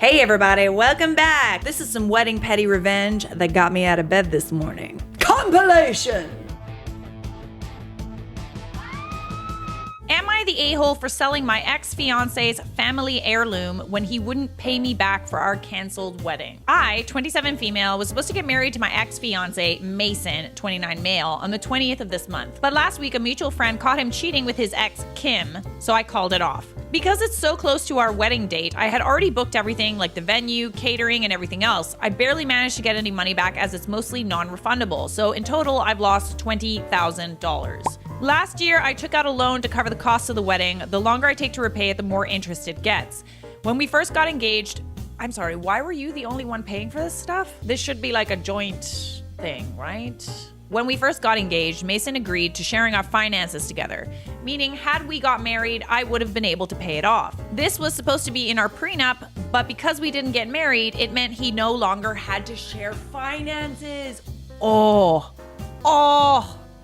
Hey everybody, welcome back! This is some wedding petty revenge that got me out of bed this morning. Compilation! Am I the a-hole for selling my ex-fiancé's family heirloom when he wouldn't pay me back for our canceled wedding? I, 27 female, was supposed to get married to my ex-fiancé, Mason, 29 male, on the 20th of this month. But last week, a mutual friend caught him cheating with his ex, Kim, so I called it off. Because it's so close to our wedding date, I had already booked everything like the venue, catering, and everything else. I barely managed to get any money back as it's mostly non-refundable, so in total, I've lost $20,000. Last year, I took out a loan to cover the cost of the wedding. The longer I take to repay it, the more interest it gets. When we first got engaged, I'm sorry, why were you the only one paying for this stuff? This should be like a joint thing, right? When we first got engaged, Mason agreed to sharing our finances together, meaning had we got married, I would have been able to pay it off. This was supposed to be in our prenup, but because we didn't get married, it meant he no longer had to share finances.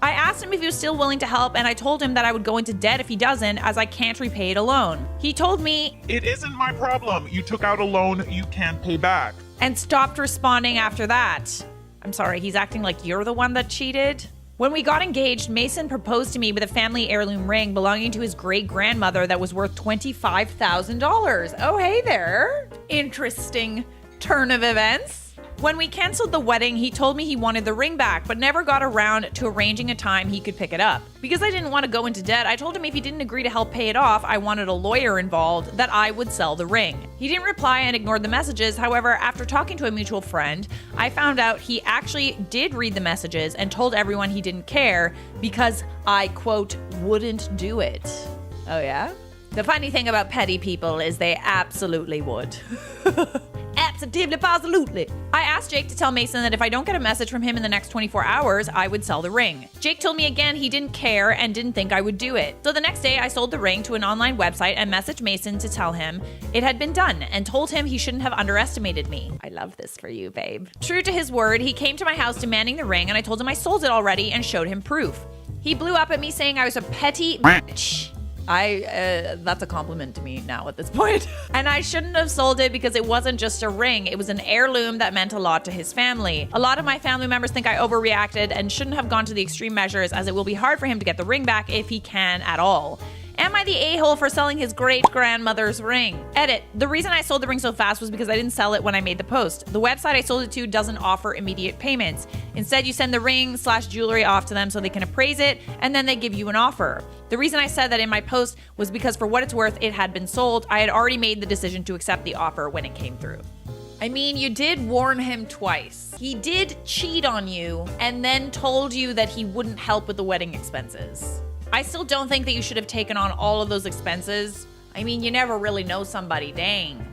I asked him if he was still willing to help, and I told him that I would go into debt if he doesn't, as I can't repay it alone. He told me, "It isn't my problem. You took out a loan you can't pay back." And stopped responding after that. I'm sorry, he's acting like you're the one that cheated? When we got engaged, Mason proposed to me with a family heirloom ring belonging to his great-grandmother that was worth $25,000. Oh, hey there. Interesting turn of events. When we canceled the wedding, he told me he wanted the ring back, but never got around to arranging a time he could pick it up. Because I didn't want to go into debt, I told him if he didn't agree to help pay it off, I wanted a lawyer involved, that I would sell the ring. He didn't reply and ignored the messages. However, after talking to a mutual friend, I found out he actually did read the messages and told everyone he didn't care because I, quote, wouldn't do it. Oh yeah? The funny thing about petty people is they absolutely would. Absolutely. I asked Jake to tell Mason that if I don't get a message from him in the next 24 hours, I would sell the ring. Jake told me again he didn't care and didn't think I would do it. So the next day I sold the ring to an online website and messaged Mason to tell him it had been done and told him he shouldn't have underestimated me. I love this for you, babe. True to his word, he came to my house demanding the ring and I told him I sold it already and showed him proof. He blew up at me saying I was a petty bitch. That's a compliment to me now at this point. And I shouldn't have sold it because it wasn't just a ring. It was an heirloom that meant a lot to his family. A lot of my family members think I overreacted and shouldn't have gone to the extreme measures as it will be hard for him to get the ring back if he can at all. Am I the a-hole for selling his great-grandmother's ring? Edit. The reason I sold the ring so fast was because I didn't sell it when I made the post. The website I sold it to doesn't offer immediate payments. Instead, you send the ring/jewelry off to them so they can appraise it, and then they give you an offer. The reason I said that in my post was because for what it's worth, it had been sold. I had already made the decision to accept the offer when it came through. I mean, you did warn him twice. He did cheat on you and then told you that he wouldn't help with the wedding expenses. I still don't think that you should have taken on all of those expenses. I mean, you never really know somebody. Dang.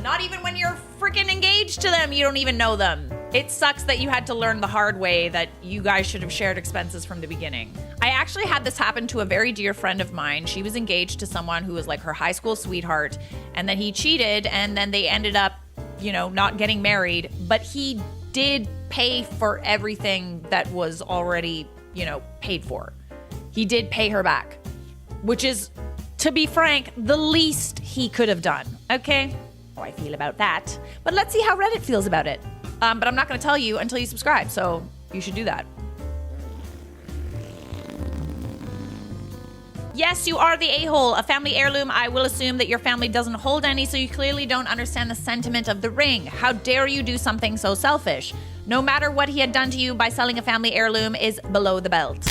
Not even when you're freaking engaged to them, you don't even know them. It sucks that you had to learn the hard way that you guys should have shared expenses from the beginning. I actually had this happen to a very dear friend of mine. She was engaged to someone who was like her high school sweetheart, and then he cheated, and then they ended up, not getting married, but he did pay for everything that was already, paid for. He did pay her back, which is, to be frank, the least he could have done. Okay? How I feel about that. But let's see how Reddit feels about it. But I'm not going to tell you until you subscribe, so you should do that. Yes, you are the a-hole. A family heirloom, I will assume that your family doesn't hold any, so you clearly don't understand the sentiment of the ring. How dare you do something so selfish? No matter what he had done to you by selling a family heirloom is below the belt.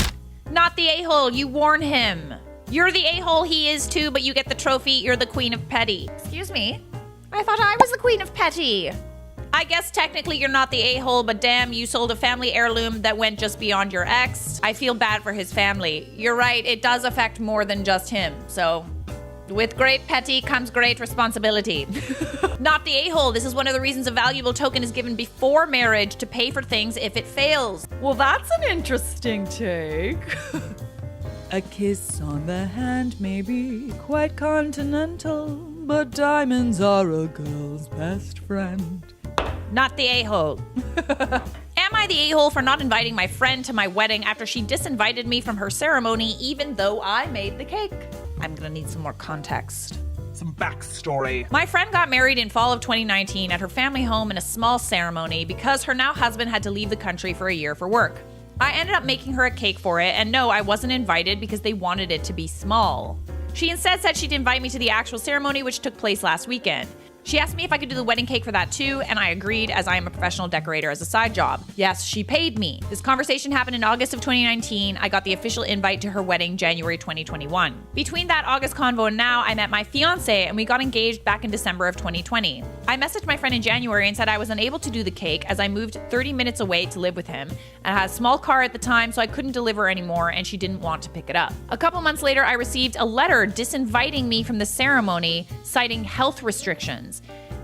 Not the a-hole, you warn him. You're the a-hole, he is too, but you get the trophy, you're the queen of petty. Excuse me? I thought I was the queen of petty. I guess technically you're not the a-hole, but damn, you sold a family heirloom that went just beyond your ex. I feel bad for his family. You're right, it does affect more than just him, so with great petty comes great responsibility. Not the a-hole. This is one of the reasons a valuable token is given before marriage to pay for things if it fails. Well, that's an interesting take. A kiss on the hand may be quite continental, but diamonds are a girl's best friend. Not the a-hole. Am I the a-hole for not inviting my friend to my wedding after she disinvited me from her ceremony even though I made the cake? I'm gonna need some more context. some backstory. My friend got married in fall of 2019 at her family home in a small ceremony because her now husband had to leave the country for a year for work. I ended up making her a cake for it, and no, I wasn't invited because they wanted it to be small. She instead said she'd invite me to the actual ceremony, which took place last weekend. She asked me if I could do the wedding cake for that too, and I agreed as I am a professional decorator as a side job. Yes, she paid me. This conversation happened in August of 2019. I got the official invite to her wedding January 2021. Between that August convo and now, I met my fiance and we got engaged back in December of 2020. I messaged my friend in January and said I was unable to do the cake as I moved 30 minutes away to live with him and I had a small car at the time, so I couldn't deliver anymore and she didn't want to pick it up. A couple months later, I received a letter disinviting me from the ceremony, citing health restrictions.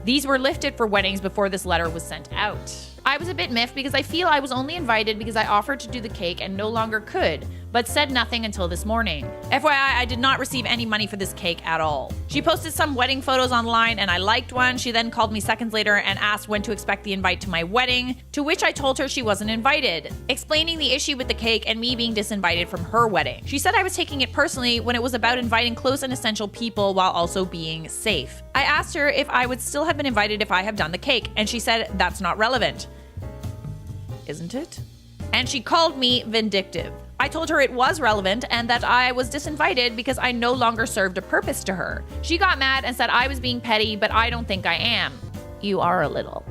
These were lifted for weddings before this letter was sent out. I was a bit miffed because I feel I was only invited because I offered to do the cake and no longer could, but said nothing until this morning. FYI, I did not receive any money for this cake at all. She posted some wedding photos online and I liked one. She then called me seconds later and asked when to expect the invite to my wedding, to which I told her she wasn't invited, explaining the issue with the cake and me being disinvited from her wedding. She said I was taking it personally when it was about inviting close and essential people while also being safe. I asked her if I would still have been invited if I have done the cake, and she said that's not relevant. Isn't it? And she called me vindictive. I told her it was relevant and that I was disinvited because I no longer served a purpose to her. She got mad and said I was being petty, but I don't think I am. You are a little.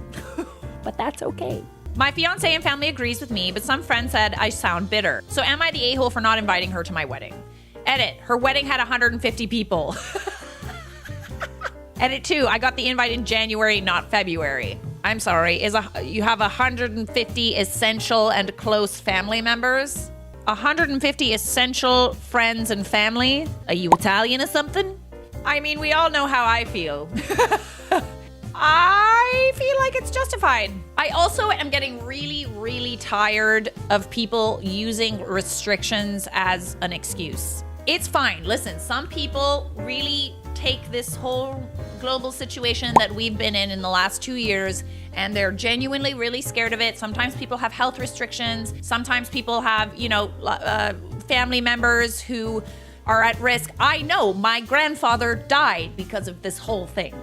But that's okay. My fiance and family agrees with me, but some friends said I sound bitter. So am I the a-hole for not inviting her to my wedding? Edit. Her wedding had 150 people. Edit 2. I got the invite in January, not February. I'm sorry. You have 150 essential and close family members? 150 essential friends and family? Are you Italian or something? I mean, we all know how I feel. I feel like it's justified. I also am getting really, really tired of people using restrictions as an excuse. It's fine. Listen, some people really take this whole global situation that we've been in the last 2 years, and they're genuinely really scared of it. Sometimes people have health restrictions. Sometimes people have, family members who are at risk. I know my grandfather died because of this whole thing.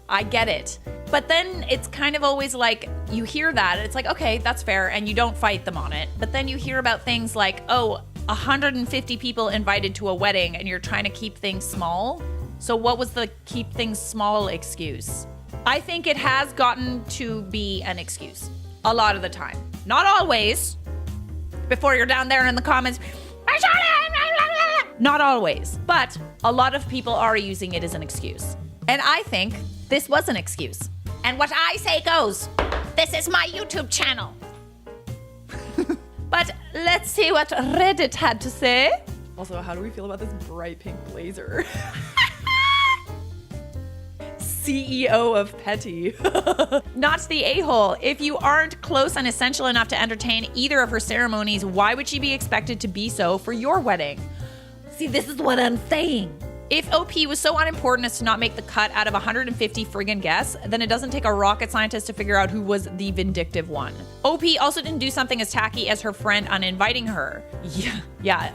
I get it. But then it's kind of always like you hear that. It's like, okay, that's fair. And you don't fight them on it. But then you hear about things like, 150 people invited to a wedding and you're trying to keep things small. So what was the keep things small excuse? I think it has gotten to be an excuse a lot of the time. Not always. Before you're down there in the comments, not always. But a lot of people are using it as an excuse. And I think this was an excuse. And what I say goes. This is my YouTube channel. But let's see what Reddit had to say. Also, how do we feel about this bright pink blazer? CEO of Petty. Not the a-hole. If you aren't close and essential enough to entertain either of her ceremonies, why would she be expected to be so for your wedding? See, this is what I'm saying. If OP was so unimportant as to not make the cut out of 150 friggin' guests, then it doesn't take a rocket scientist to figure out who was the vindictive one. OP also didn't do something as tacky as her friend uninviting her. Yeah.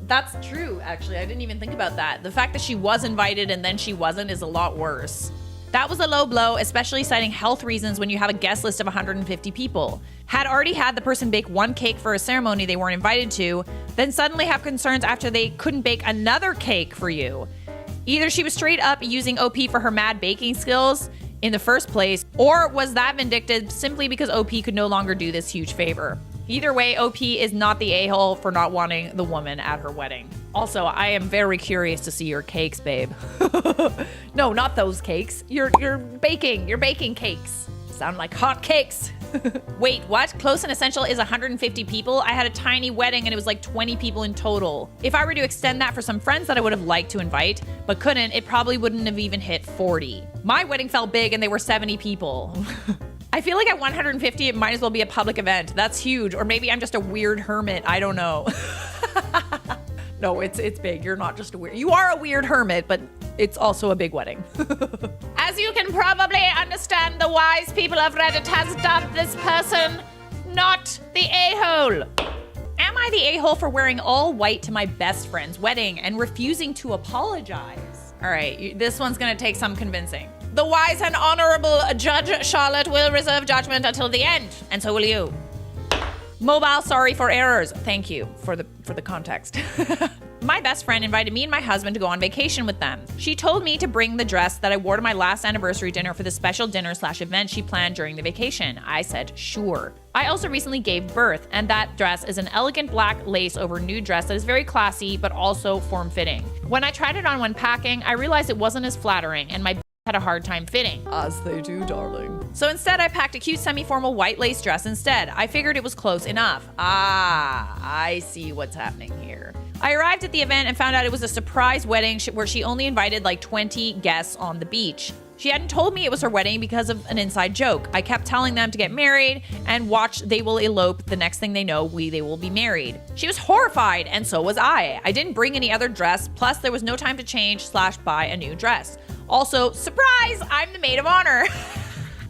That's true, actually. I didn't even think about that. The fact that she was invited and then she wasn't is a lot worse. That was a low blow, especially citing health reasons when you have a guest list of 150 people. Had already had the person bake one cake for a ceremony they weren't invited to, then suddenly have concerns after they couldn't bake another cake for you. Either she was straight up using OP for her mad baking skills in the first place, or was that vindictive simply because OP could no longer do this huge favor. Either way, OP is not the a-hole for not wanting the woman at her wedding. Also, I am very curious to see your cakes, babe. No, not those cakes. You're baking cakes. Sound like hot cakes. Wait, what? Close and essential is 150 people? I had a tiny wedding and it was like 20 people in total. If I were to extend that for some friends that I would have liked to invite, but couldn't, it probably wouldn't have even hit 40. My wedding felt big and they were 70 people. I feel like at 150, it might as well be a public event. That's huge. Or maybe I'm just a weird hermit. I don't know. No, it's big. You're not just a weird. You are a weird hermit, but it's also a big wedding. As you can probably understand, the wise people of Reddit has dubbed this person not the a-hole. Am I the a-hole for wearing all white to my best friend's wedding and refusing to apologize? All right, this one's gonna take some convincing. The wise and honorable Judge Charlotte will reserve judgment until the end, and so will you. Mobile, sorry for errors. Thank you for the context. My best friend invited me and my husband to go on vacation with them. She told me to bring the dress that I wore to my last anniversary dinner for the special dinner/event she planned during the vacation. I said, sure. I also recently gave birth, and that dress is an elegant black lace over nude dress that is very classy, but also form-fitting. When I tried it on when packing, I realized it wasn't as flattering, and my had a hard time fitting. As they do, darling. So instead, I packed a cute semi-formal white lace dress instead. I figured it was close enough. Ah, I see what's happening here. I arrived at the event and found out it was a surprise wedding where she only invited like 20 guests on the beach. She hadn't told me it was her wedding because of an inside joke. I kept telling them to get married and watch, they will elope. The next thing they know, they will be married. She was horrified, and so was I. I didn't bring any other dress, plus there was no time to change/buy a new dress. Also, surprise, I'm the maid of honor.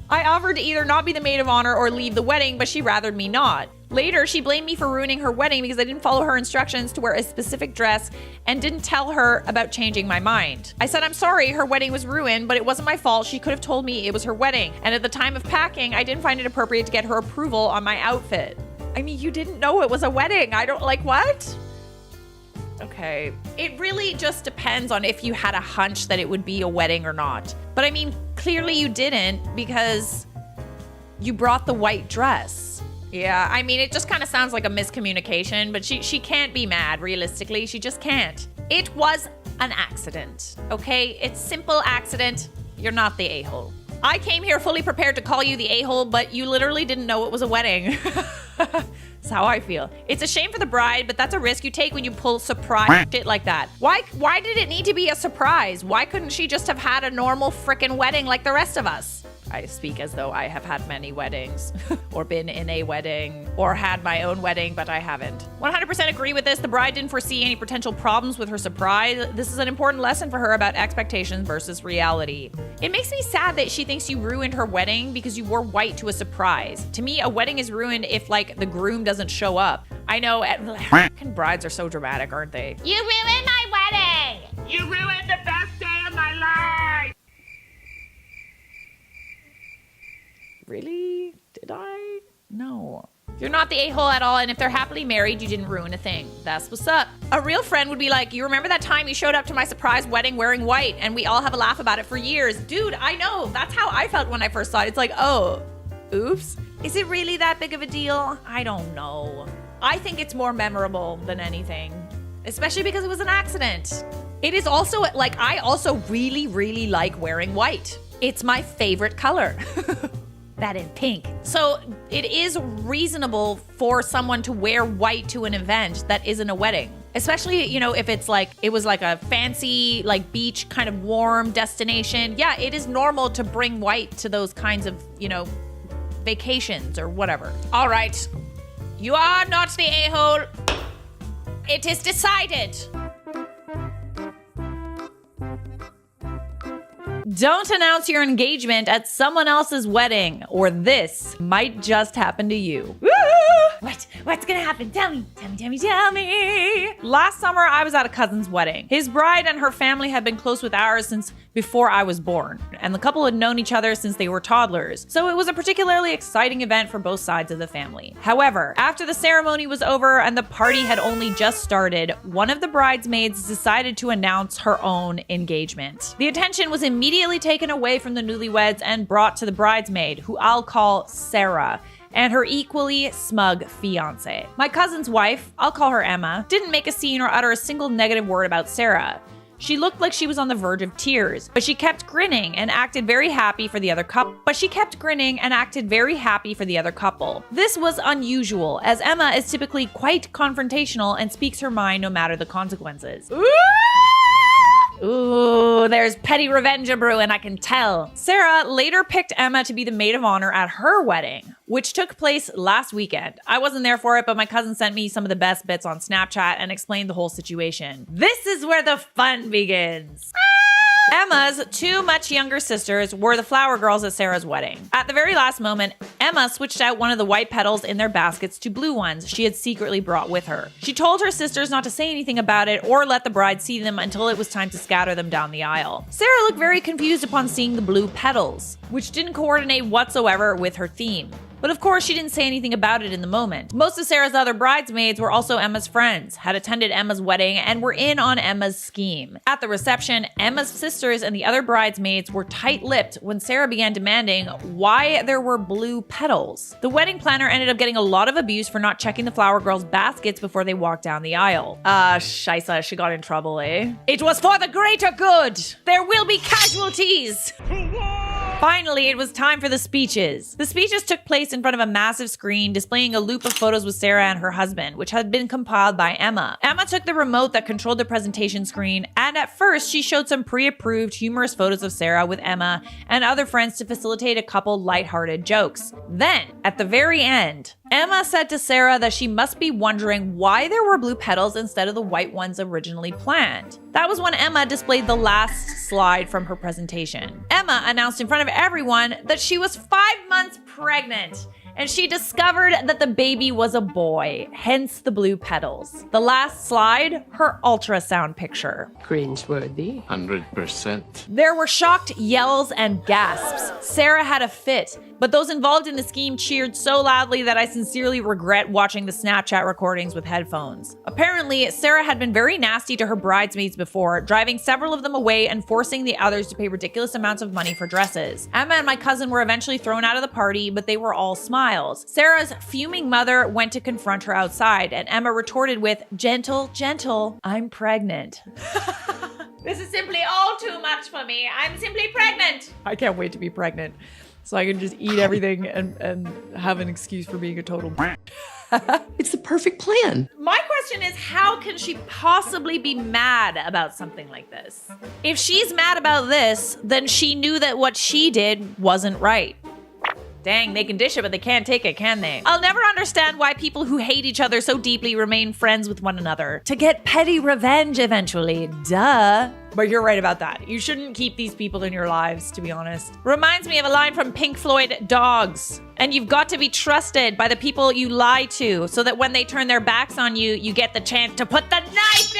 I offered to either not be the maid of honor or leave the wedding, but she rathered me not. Later, she blamed me for ruining her wedding because I didn't follow her instructions to wear a specific dress and didn't tell her about changing my mind. I said I'm sorry, her wedding was ruined, but it wasn't my fault. She could have told me it was her wedding. And at the time of packing, I didn't find it appropriate to get her approval on my outfit. I mean, you didn't know it was a wedding. I don't, like, what? Okay. It really just depends on if you had a hunch that it would be a wedding or not. But I mean, clearly you didn't because you brought the white dress. Yeah, I mean, it just kind of sounds like a miscommunication, but she can't be mad, realistically. She just can't. It was an accident, okay? It's simple accident. You're not the a-hole. I came here fully prepared to call you the a-hole, but you literally didn't know it was a wedding. That's how I feel. It's a shame for the bride, but that's a risk you take when you pull surprise shit like that. Why did it need to be a surprise? Why couldn't she just have had a normal frickin' wedding like the rest of us? I speak as though I have had many weddings or been in a wedding or had my own wedding, but I haven't. 100% agree with this. The bride didn't foresee any potential problems with her surprise. This is an important lesson for her about expectations versus reality. It makes me sad that she thinks you ruined her wedding because you wore white to a surprise. To me, a wedding is ruined if, like, the groom doesn't show up. I know, brides are so dramatic, aren't they? You ruined my wedding! You ruined the best day of my life! Really? Did I? No. You're not the a-hole at all, and if they're happily married, you didn't ruin a thing. That's what's up. A real friend would be like, you remember that time you showed up to my surprise wedding wearing white, and we all have a laugh about it for years. Dude, I know. That's how I felt when I first saw it. It's like, oh, oops. Is it really that big of a deal? I don't know. I think it's more memorable than anything, especially because it was an accident. It is also, like, I also really, really like wearing white. It's my favorite color. That and pink. So it is reasonable for someone to wear white to an event that isn't a wedding. Especially, you know, if it's like, it was like a fancy, like beach kind of warm destination. Yeah, it is normal to bring white to those kinds of, you know, vacations or whatever. All right. You are not the a-hole. It is decided. Don't announce your engagement at someone else's wedding, or this might just happen to you. Woo! What's gonna happen? Tell me. Last summer, I was at a cousin's wedding. His bride and her family had been close with ours since before I was born, and the couple had known each other since they were toddlers, so it was a particularly exciting event for both sides of the family. However, after the ceremony was over and the party had only just started, one of the bridesmaids decided to announce her own engagement. The attention was immediately taken away from the newlyweds and brought to the bridesmaid, who I'll call Sarah, and her equally smug fiance. My cousin's wife, I'll call her Emma, didn't make a scene or utter a single negative word about Sarah. She looked like she was on the verge of tears, but she kept grinning and acted very happy for the other couple. This was unusual, as Emma is typically quite confrontational and speaks her mind no matter the consequences. Ooh, there's petty revenge a-brewing, I can tell. Sarah later picked Emma to be the maid of honor at her wedding, which took place last weekend. I wasn't there for it, but my cousin sent me some of the best bits on Snapchat and explained the whole situation. This is where the fun begins. Emma's two much younger sisters were the flower girls at Sarah's wedding. At the very last moment, Emma switched out one of the white petals in their baskets to blue ones she had secretly brought with her. She told her sisters not to say anything about it or let the bride see them until it was time to scatter them down the aisle. Sarah looked very confused upon seeing the blue petals, which didn't coordinate whatsoever with her theme. But of course, she didn't say anything about it in the moment. Most of Sarah's other bridesmaids were also Emma's friends, had attended Emma's wedding, and were in on Emma's scheme. At the reception, Emma's sisters and the other bridesmaids were tight-lipped when Sarah began demanding why there were blue petals. The wedding planner ended up getting a lot of abuse for not checking the flower girls' baskets before they walked down the aisle. Scheisse, she got in trouble, eh? It was for the greater good! There will be casualties! Finally, it was time for the speeches. The speeches took place in front of a massive screen displaying a loop of photos with Sarah and her husband, which had been compiled by Emma. Emma took the remote that controlled the presentation screen, and at first she showed some pre-approved humorous photos of Sarah with Emma and other friends to facilitate a couple lighthearted jokes. Then, at the very end, Emma said to Sarah that she must be wondering why there were blue petals instead of the white ones originally planned. That was when Emma displayed the last slide from her presentation. Emma announced in front of everyone that she was 5 months pregnant, and she discovered that the baby was a boy, hence the blue petals. The last slide, her ultrasound picture. Cringeworthy. 100%. There were shocked yells and gasps. Sarah had a fit, but those involved in the scheme cheered so loudly that I sincerely regret watching the Snapchat recordings with headphones. Apparently, Sarah had been very nasty to her bridesmaids before, driving several of them away and forcing the others to pay ridiculous amounts of money for dresses. Emma and my cousin were eventually thrown out of the party, but they were all smiles. Sarah's fuming mother went to confront her outside, and Emma retorted with, "Gentle, gentle, I'm pregnant." This is simply all too much for me. I'm simply pregnant. I can't wait to be pregnant so I can just eat everything and have an excuse for being a total It's the perfect plan. My question is, how can she possibly be mad about something like this? If she's mad about this, then she knew that what she did wasn't right. Dang, they can dish it, but they can't take it, can they? I'll never understand why people who hate each other so deeply remain friends with one another. To get petty revenge eventually, duh. But you're right about that. You shouldn't keep these people in your lives, to be honest. Reminds me of a line from Pink Floyd, Dogs. And you've got to be trusted by the people you lie to, so that when they turn their backs on you, you get the chance to put the knife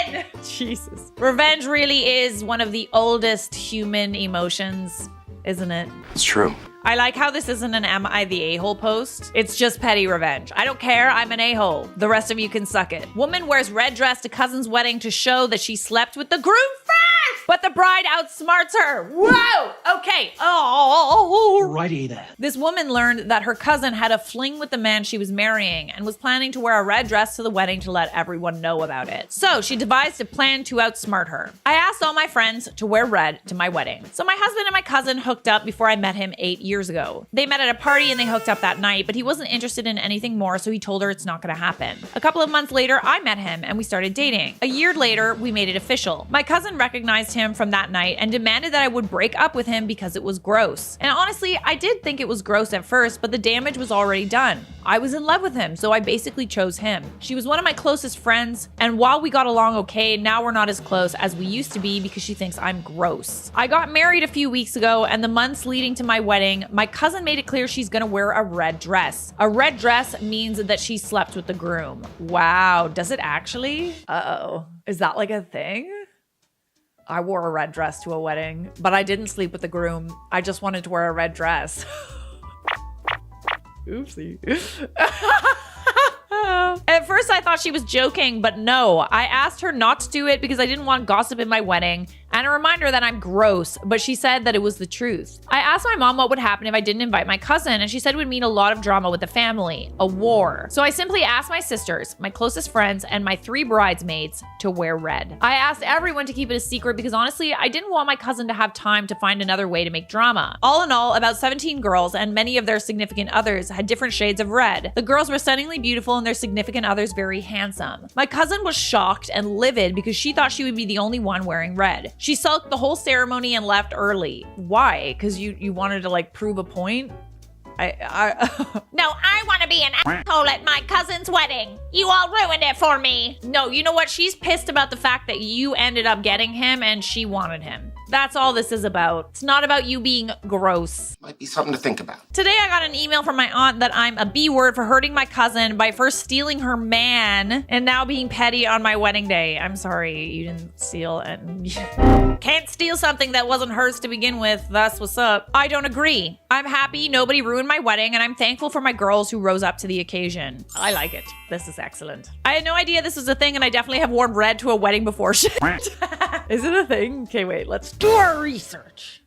in! Jesus. Revenge really is one of the oldest human emotions, isn't it? It's true. I like how this isn't an Am I the A-hole post. It's just petty revenge. I don't care, I'm an a-hole. The rest of you can suck it. Woman wears red dress to cousin's wedding to show that she slept with the groom first, but the bride outsmarts her. Whoa! Okay. Oh. Righty then. This woman learned that her cousin had a fling with the man she was marrying and was planning to wear a red dress to the wedding to let everyone know about it. So she devised a plan to outsmart her. I asked all my friends to wear red to my wedding. So my husband and my cousin hooked up before I met him 8 years ago. They met at a party and they hooked up that night, but he wasn't interested in anything more, so he told her it's not gonna happen. A couple of months later, I met him and we started dating. A year later, we made it official. My cousin recognized him from that night and demanded that I would break up with him because it was gross. And honestly, I did think it was gross at first, but the damage was already done. I was in love with him, so I basically chose him. She was one of my closest friends, and while we got along okay, now we're not as close as we used to be because she thinks I'm gross. I got married a few weeks ago, and the months leading to my wedding, my cousin made it clear she's gonna wear a red dress. A red dress means that she slept with the groom. Wow, does it actually? Uh-oh. Is that like a thing? I wore a red dress to a wedding, but I didn't sleep with the groom. I just wanted to wear a red dress. Oopsie. At first I thought she was joking, but no. I asked her not to do it because I didn't want gossip in my wedding and a reminder that I'm gross, but she said that it was the truth. I asked my mom what would happen if I didn't invite my cousin, and she said it would mean a lot of drama with the family, a war. So I simply asked my sisters, my closest friends, and my 3 bridesmaids to wear red. I asked everyone to keep it a secret because honestly, I didn't want my cousin to have time to find another way to make drama. All in all, about 17 girls and many of their significant others had different shades of red. The girls were stunningly beautiful and their significant others very handsome. My cousin was shocked and livid because she thought she would be the only one wearing red. She sulked the whole ceremony and left early. Why? Because you wanted to like prove a point? No, I want to be an asshole at my cousin's wedding. You all ruined it for me. No, you know what? She's pissed about the fact that you ended up getting him and she wanted him. That's all this is about. It's not about you being gross. Might be something to think about. Today I got an email from my aunt that I'm a B word for hurting my cousin by first stealing her man and now being petty on my wedding day. I'm sorry, you didn't steal and can't steal something that wasn't hers to begin with. That's what's up. I don't agree. I'm happy nobody ruined my wedding and I'm thankful for my girls who rose up to the occasion. I like it. This is excellent. I had no idea this was a thing and I definitely have worn red to a wedding before. Is it a thing? Okay, wait, let's do our research.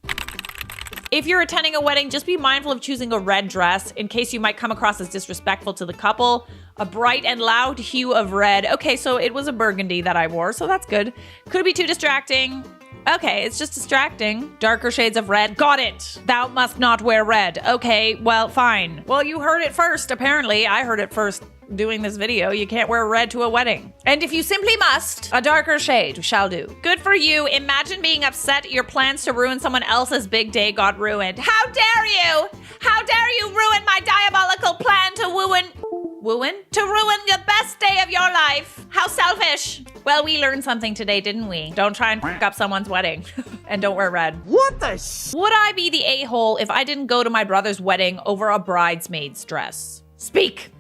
If you're attending a wedding, just be mindful of choosing a red dress in case you might come across as disrespectful to the couple. A bright and loud hue of red. Okay, so it was a burgundy that I wore, so that's good. Could be too distracting. Okay, it's just distracting. Darker shades of red. Got it. Thou must not wear red. Okay, well, fine. Well, you heard it first, apparently. I heard it first doing this video. You can't wear red to a wedding. And if you simply must, a darker shade shall do. Good for you. Imagine being upset your plans to ruin someone else's big day got ruined. How dare you? How dare you ruin my diabolical plan to to ruin the best day of your life. How selfish. Well, we learned something today, didn't we? Don't try and fuck up someone's wedding. And don't wear red. What the Would I be the a-hole if I didn't go to my brother's wedding over a bridesmaid's dress? Speak.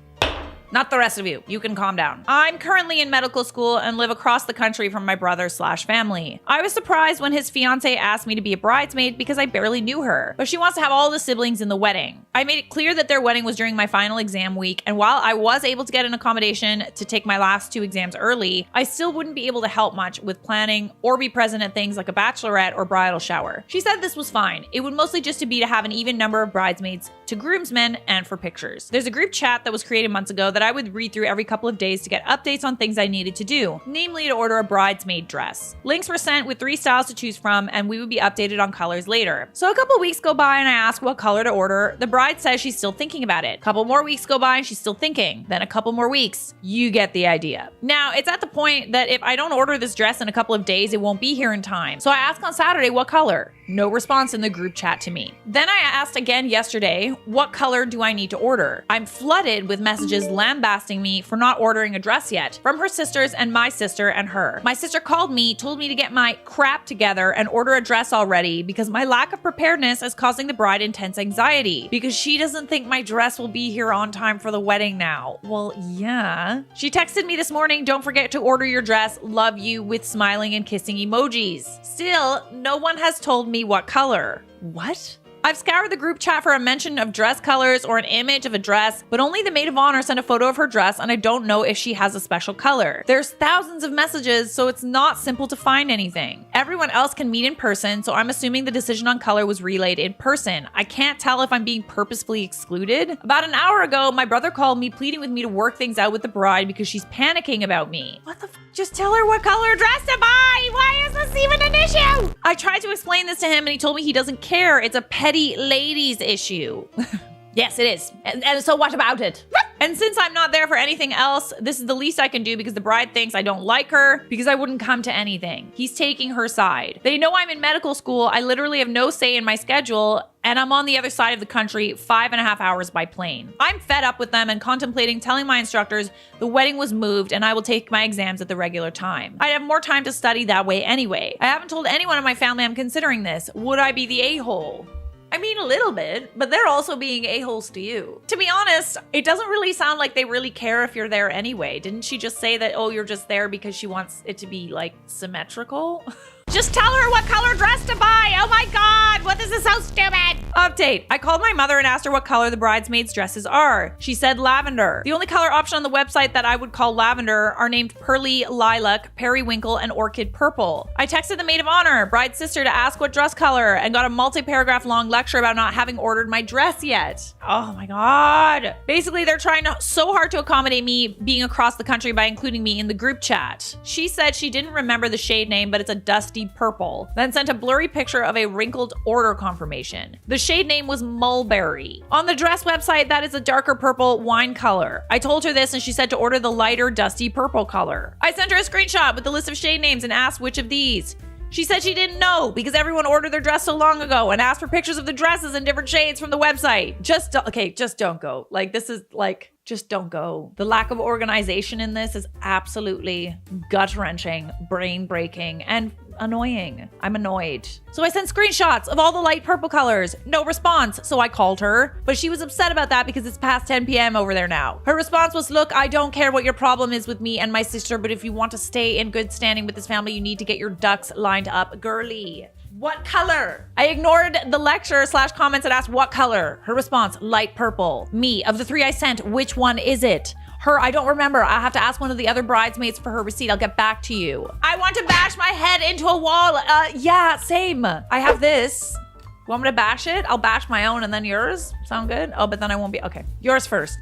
Not the rest of you. You can calm down. I'm currently in medical school and live across the country from my brother/family. I was surprised when his fiance asked me to be a bridesmaid because I barely knew her, but she wants to have all the siblings in the wedding. I made it clear that their wedding was during my final exam week, and while I was able to get an accommodation to take my last 2 exams early, I still wouldn't be able to help much with planning or be present at things like a bachelorette or bridal shower. She said this was fine. It would mostly just be to have an even number of bridesmaids to groomsmen and for pictures. There's a group chat that was created months ago that I would read through every couple of days to get updates on things I needed to do, namely to order a bridesmaid dress. Links were sent with 3 styles to choose from, and we would be updated on colors later. So a couple weeks go by and I ask what color to order. The bride says she's still thinking about it. A couple more weeks go by and she's still thinking. Then a couple more weeks. You get the idea. Now, it's at the point that if I don't order this dress in a couple of days, it won't be here in time. So I asked on Saturday what color. No response in the group chat to me. Then I asked again yesterday, what color do I need to order? I'm flooded with messages lambasting me for not ordering a dress yet, from her sisters and my sister and her. My sister called me, told me to get my crap together and order a dress already because my lack of preparedness is causing the bride intense anxiety because she doesn't think my dress will be here on time for the wedding now. Well, yeah. She texted me this morning, don't forget to order your dress, love you, with smiling and kissing emojis. Still, no one has told me what color. What? I've scoured the group chat for a mention of dress colors or an image of a dress, but only the maid of honor sent a photo of her dress and I don't know if she has a special color. There's thousands of messages, so it's not simple to find anything. Everyone else can meet in person, so I'm assuming the decision on color was relayed in person. I can't tell if I'm being purposefully excluded. About an hour ago, my brother called me pleading with me to work things out with the bride because she's panicking about me. What the Just tell her what color dress to buy! Why is this even an issue? I tried to explain this to him and he told me he doesn't care. It's a petty ladies issue. Yes, it is. And so what about it? And since I'm not there for anything else, this is the least I can do because the bride thinks I don't like her because I wouldn't come to anything. He's taking her side. They know I'm in medical school. I literally have no say in my schedule and I'm on the other side of the country 5.5 hours by plane. I'm fed up with them and contemplating telling my instructors the wedding was moved and I will take my exams at the regular time. I'd have more time to study that way anyway. I haven't told anyone in my family I'm considering this. Would I be the a-hole? I mean, a little bit, but they're also being a-holes to you. To be honest, it doesn't really sound like they really care if you're there anyway. Didn't she just say that, oh, you're just there because she wants it to be, like, symmetrical? Just tell her what color dress to buy. Oh my God, what is this so stupid? Update. I called my mother and asked her what color the bridesmaids' dresses are. She said lavender. The only color option on the website that I would call lavender are named pearly lilac, periwinkle, and orchid purple. I texted the maid of honor, bride's sister, to ask what dress color and got a multi-paragraph long lecture about not having ordered my dress yet. Oh my God. Basically, they're trying so hard to accommodate me being across the country by including me in the group chat. She said she didn't remember the shade name, but it's a dusty purple, then sent a blurry picture of a wrinkled order confirmation. The shade name was mulberry. On the dress website, that is a darker purple wine color. I told her this and she said to order the lighter dusty purple color. I sent her a screenshot with the list of shade names and asked which of these. She said she didn't know because everyone ordered their dress so long ago and asked for pictures of the dresses in different shades from the website. Just don't go. Like, this is like, just don't go. The lack of organization in this is absolutely gut-wrenching, brain-breaking, and annoying. I'm annoyed. So I sent screenshots of all the light purple colors. No response. So I called her, but she was upset about that because it's past 10 p.m. over there now. Her response was, look, I don't care what your problem is with me and my sister, but if you want to stay in good standing with this family, you need to get your ducks lined up, girly. What color? I ignored the lecture / comments and asked what color. Her response, light purple. Me, of the 3 I sent, which one is it? Her, I don't remember. I have to ask one of the other bridesmaids for her receipt. I'll get back to you. I want to bash my head into a wall. Yeah, same. I have this. Want me to bash it? I'll bash my own and then yours. Sound good? Oh, but then I won't be. Okay, yours first.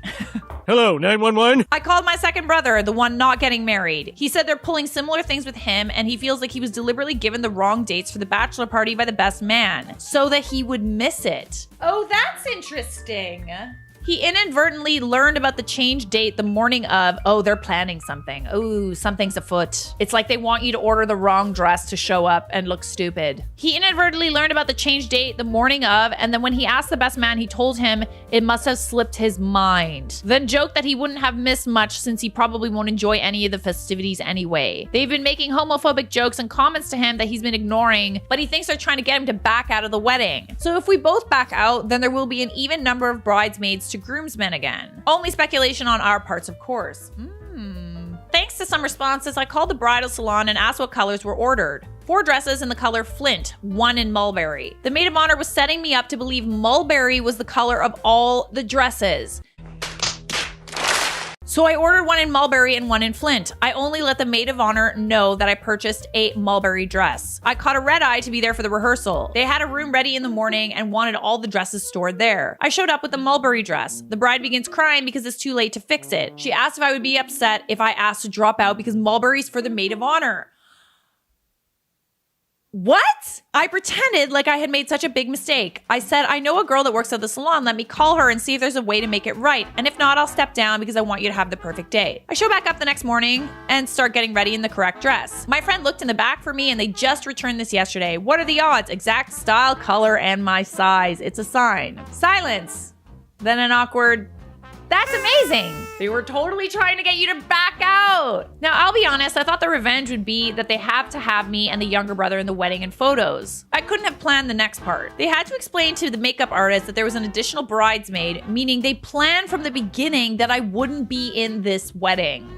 Hello, 911? I called my second brother, the one not getting married. He said they're pulling similar things with him, and he feels like he was deliberately given the wrong dates for the bachelor party by the best man, so that he would miss it. Oh, that's interesting. He inadvertently learned about the change date the morning of, oh, they're planning something. Oh, something's afoot. It's like they want you to order the wrong dress to show up and look stupid. He inadvertently learned about the change date the morning of, and then when he asked the best man, he told him it must have slipped his mind. Then joked that he wouldn't have missed much since he probably won't enjoy any of the festivities anyway. They've been making homophobic jokes and comments to him that he's been ignoring, but he thinks they're trying to get him to back out of the wedding. So if we both back out, then there will be an even number of bridesmaids to groomsmen again. Only speculation on our parts, of course. Thanks to some responses, I called the bridal salon and asked what colors were ordered. 4 dresses in the color Flint, 1 in mulberry. The maid of honor was setting me up to believe mulberry was the color of all the dresses. So I ordered 1 in mulberry and 1 in Flint. I only let the maid of honor know that I purchased a mulberry dress. I caught a red eye to be there for the rehearsal. They had a room ready in the morning and wanted all the dresses stored there. I showed up with the mulberry dress. The bride begins crying because it's too late to fix it. She asked if I would be upset if I asked to drop out because mulberry's for the maid of honor. What? I pretended like I had made such a big mistake. I said, I know a girl that works at the salon. Let me call her and see if there's a way to make it right. And if not, I'll step down because I want you to have the perfect day. I show back up the next morning and start getting ready in the correct dress. My friend looked in the back for me and they just returned this yesterday. What are the odds? Exact style, color, and my size. It's a sign. Silence. Then an awkward, that's amazing. They were totally trying to get you to back out. Now, I'll be honest, I thought the revenge would be that they have to have me and the younger brother in the wedding and photos. I couldn't have planned the next part. They had to explain to the makeup artist that there was an additional bridesmaid, meaning they planned from the beginning that I wouldn't be in this wedding.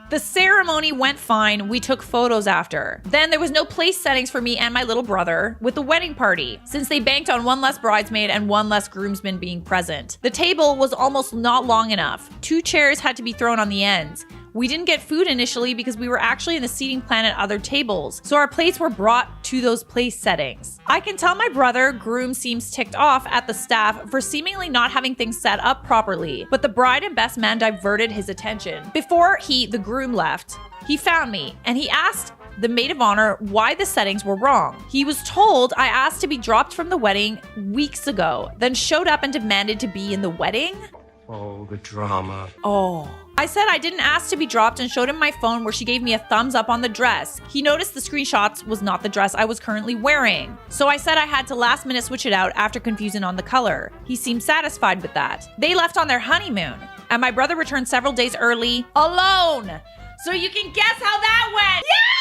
The ceremony went fine. We took photos after. Then there was no place settings for me and my little brother with the wedding party, since they banked on 1 less bridesmaid and 1 less groomsman being present. The table was almost not long enough. 2 chairs had to be thrown on the ends. We didn't get food initially because we were actually in the seating plan at other tables, so our plates were brought to those place settings. I can tell my brother, groom, seems ticked off at the staff for seemingly not having things set up properly, but the bride and best man diverted his attention. Before the groom left, he found me and he asked the maid of honor why the settings were wrong. He was told I asked to be dropped from the wedding weeks ago, then showed up and demanded to be in the wedding? Oh, the drama. Oh. I said I didn't ask to be dropped and showed him my phone where she gave me a thumbs up on the dress. He noticed the screenshots was not the dress I was currently wearing. So I said I had to last minute switch it out after confusing on the color. He seemed satisfied with that. They left on their honeymoon, and my brother returned several days early, alone. So you can guess how that went. Yeah!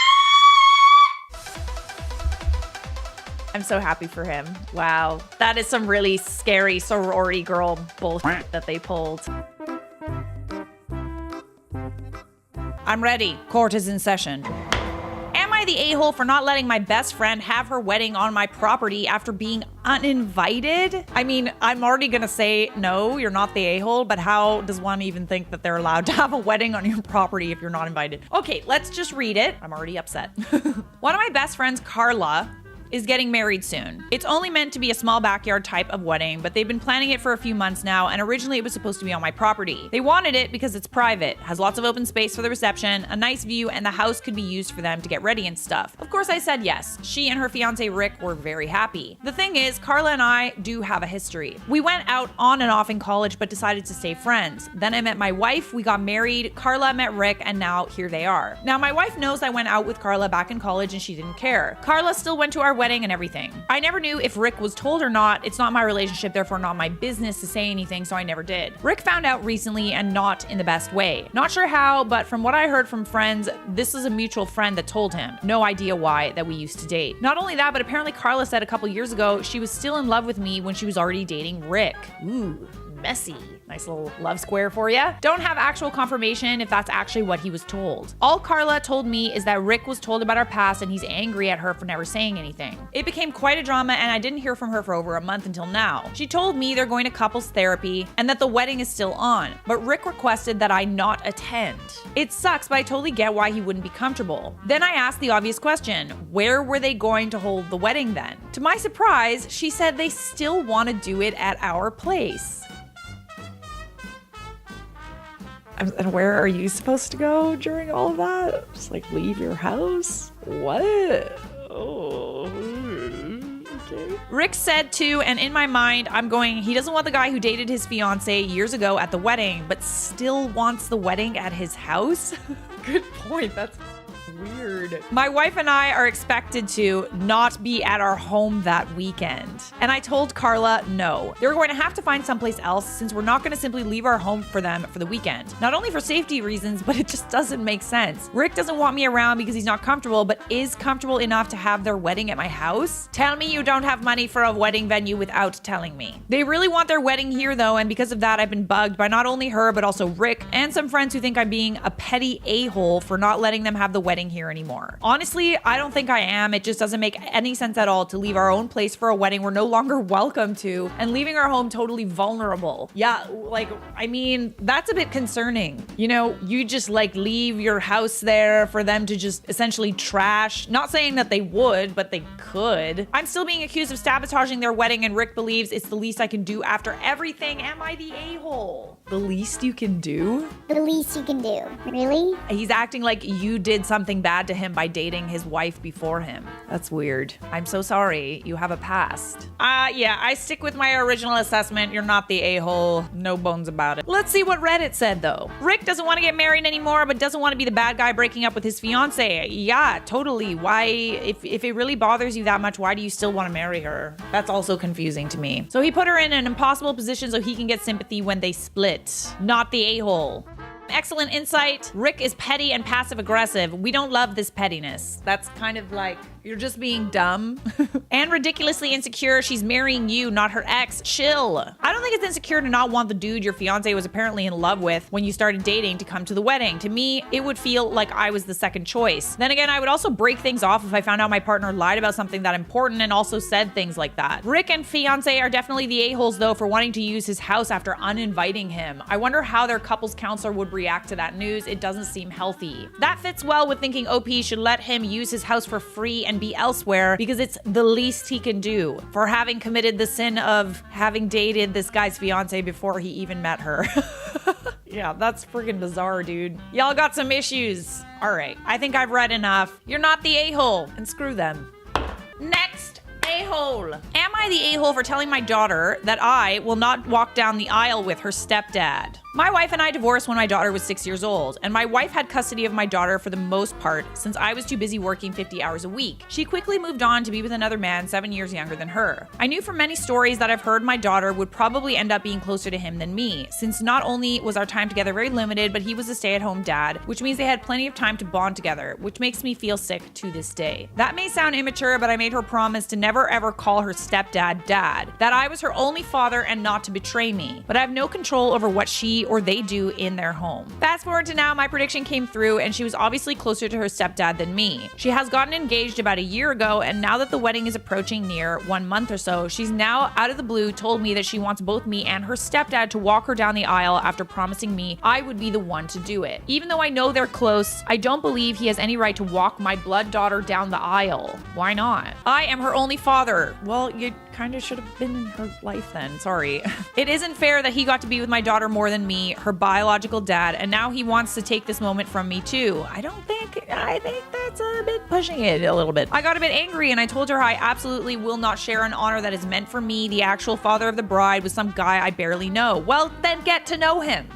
I'm so happy for him. Wow. That is some really scary sorority girl bullshit that they pulled. I'm ready. Court is in session. Am I the a-hole for not letting my best friend have her wedding on my property after being uninvited? I mean, I'm already gonna say, no, you're not the a-hole, but how does one even think that they're allowed to have a wedding on your property if you're not invited? Okay, let's just read it. I'm already upset. One of my best friends, Carla, is getting married soon. It's only meant to be a small backyard type of wedding, but they've been planning it for a few months now, and originally it was supposed to be on my property. They wanted it because it's private, has lots of open space for the reception, a nice view, and the house could be used for them to get ready and stuff. Of course I said yes. She and her fiance Rick were very happy. The thing is, Carla and I do have a history. We went out on and off in college, but decided to stay friends. Then I met my wife, we got married, Carla met Rick, and now here they are. Now my wife knows I went out with Carla back in college and she didn't care. Carla still went to our wedding and everything. I never knew if Rick was told or not. It's not my relationship, therefore not my business to say anything, so I never did. Rick found out recently and not in the best way. Not sure how, but from what I heard from friends, this is a mutual friend that told him. No idea why, that we used to date. Not only that, but apparently Carla said a couple years ago she was still in love with me when she was already dating Rick. Ooh, messy. Nice little love square for you. Don't have actual confirmation if that's actually what he was told. All Carla told me is that Rick was told about our past and he's angry at her for never saying anything. It became quite a drama and I didn't hear from her for over a month until now. She told me they're going to couples therapy and that the wedding is still on, but Rick requested that I not attend. It sucks, but I totally get why he wouldn't be comfortable. Then I asked the obvious question, where were they going to hold the wedding then? To my surprise, she said they still want to do it at our place. And where are you supposed to go during all of that? Just like leave your house? What? Oh, okay. Rick said too, and in my mind, I'm going, he doesn't want the guy who dated his fiance years ago at the wedding, but still wants the wedding at his house? Good point. That's weird. My wife and I are expected to not be at our home that weekend. And I told Carla no. They're going to have to find someplace else since we're not going to simply leave our home for them for the weekend. Not only for safety reasons, but it just doesn't make sense. Rick doesn't want me around because he's not comfortable, but is comfortable enough to have their wedding at my house? Tell me you don't have money for a wedding venue without telling me. They really want their wedding here though, and because of that, I've been bugged by not only her, but also Rick and some friends who think I'm being a petty a-hole for not letting them have the wedding here anymore. Honestly, I don't think I am. It just doesn't make any sense at all to leave our own place for a wedding we're no longer welcome to and leaving our home totally vulnerable. Yeah, like, I mean, that's a bit concerning. You know, you just like leave your house there for them to just essentially trash. Not saying that they would, but they could. I'm still being accused of sabotaging their wedding and Rick believes it's the least I can do after everything. Am I the a-hole? The least you can do? The least you can do. Really? He's acting like you did something bad to him by dating his wife before him. That's weird. I'm so sorry. You have a past. Yeah, I stick with my original assessment. You're not the a-hole. No bones about it. Let's see what Reddit said though. Rick doesn't want to get married anymore, but doesn't want to be the bad guy breaking up with his fiance. Yeah, totally. Why, if it really bothers you that much, why do you still want to marry her? That's also confusing to me. So he put her in an impossible position so he can get sympathy when they split. Not the a-hole. Excellent insight. Rick is petty and passive aggressive. We don't love this pettiness. That's kind of like, you're just being dumb. And ridiculously insecure. She's marrying you, not her ex. Chill. I don't think it's insecure to not want the dude your fiance was apparently in love with when you started dating to come to the wedding. To me, it would feel like I was the second choice. Then again, I would also break things off if I found out my partner lied about something that important and also said things like that. Rick and fiance are definitely the a-holes though for wanting to use his house after uninviting him. I wonder how their couples counselor would react to that news. It doesn't seem healthy. That fits well with thinking OP should let him use his house for free and be elsewhere because it's the least he can do for having committed the sin of having dated this guy's fiance before he even met her. Yeah, that's freaking bizarre, dude. Y'all got some issues. All right, I think I've read enough. You're not the a-hole, and screw them. Next. A-hole. Am I the a-hole for telling my daughter that I will not walk down the aisle with her stepdad? My wife and I divorced when my daughter was 6 years old, and my wife had custody of my daughter for the most part since I was too busy working 50 hours a week. She quickly moved on to be with another man 7 years younger than her. I knew from many stories that I've heard my daughter would probably end up being closer to him than me, since not only was our time together very limited, but he was a stay-at-home dad, which means they had plenty of time to bond together, which makes me feel sick to this day. That may sound immature, but I made her promise to never ever call her stepdad dad, that I was her only father and not to betray me, but I have no control over what she or they do in their home. Fast forward to now, my prediction came through and she was obviously closer to her stepdad than me. She has gotten engaged about a year ago, and now that the wedding is approaching near 1 month or so, she's now out of the blue told me that she wants both me and her stepdad to walk her down the aisle after promising me I would be the one to do it. Even though I know they're close, I don't believe he has any right to walk my blood daughter down the aisle. Why not? I am her only father. Well, you kind of should have been in her life then. Sorry. It isn't fair that he got to be with my daughter more than me, her biological dad, and now he wants to take this moment from me too. I think that's a bit pushing it a little bit. I got a bit angry and I told her I absolutely will not share an honor that is meant for me, the actual father of the bride, with some guy I barely know. Well, then get to know him.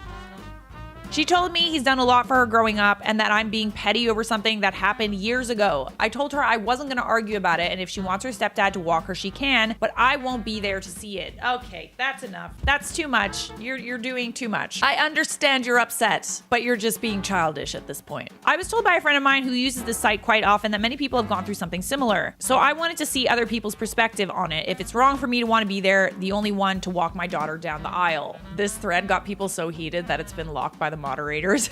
She told me he's done a lot for her growing up and that I'm being petty over something that happened years ago. I told her I wasn't gonna argue about it, and if she wants her stepdad to walk her, she can, but I won't be there to see it. Okay, that's enough. That's too much. You're doing too much. I understand you're upset, but you're just being childish at this point. I was told by a friend of mine who uses this site quite often that many people have gone through something similar. So I wanted to see other people's perspective on it. If it's wrong for me to want to be there, the only one to walk my daughter down the aisle. This thread got people so heated that it's been locked by the moderators.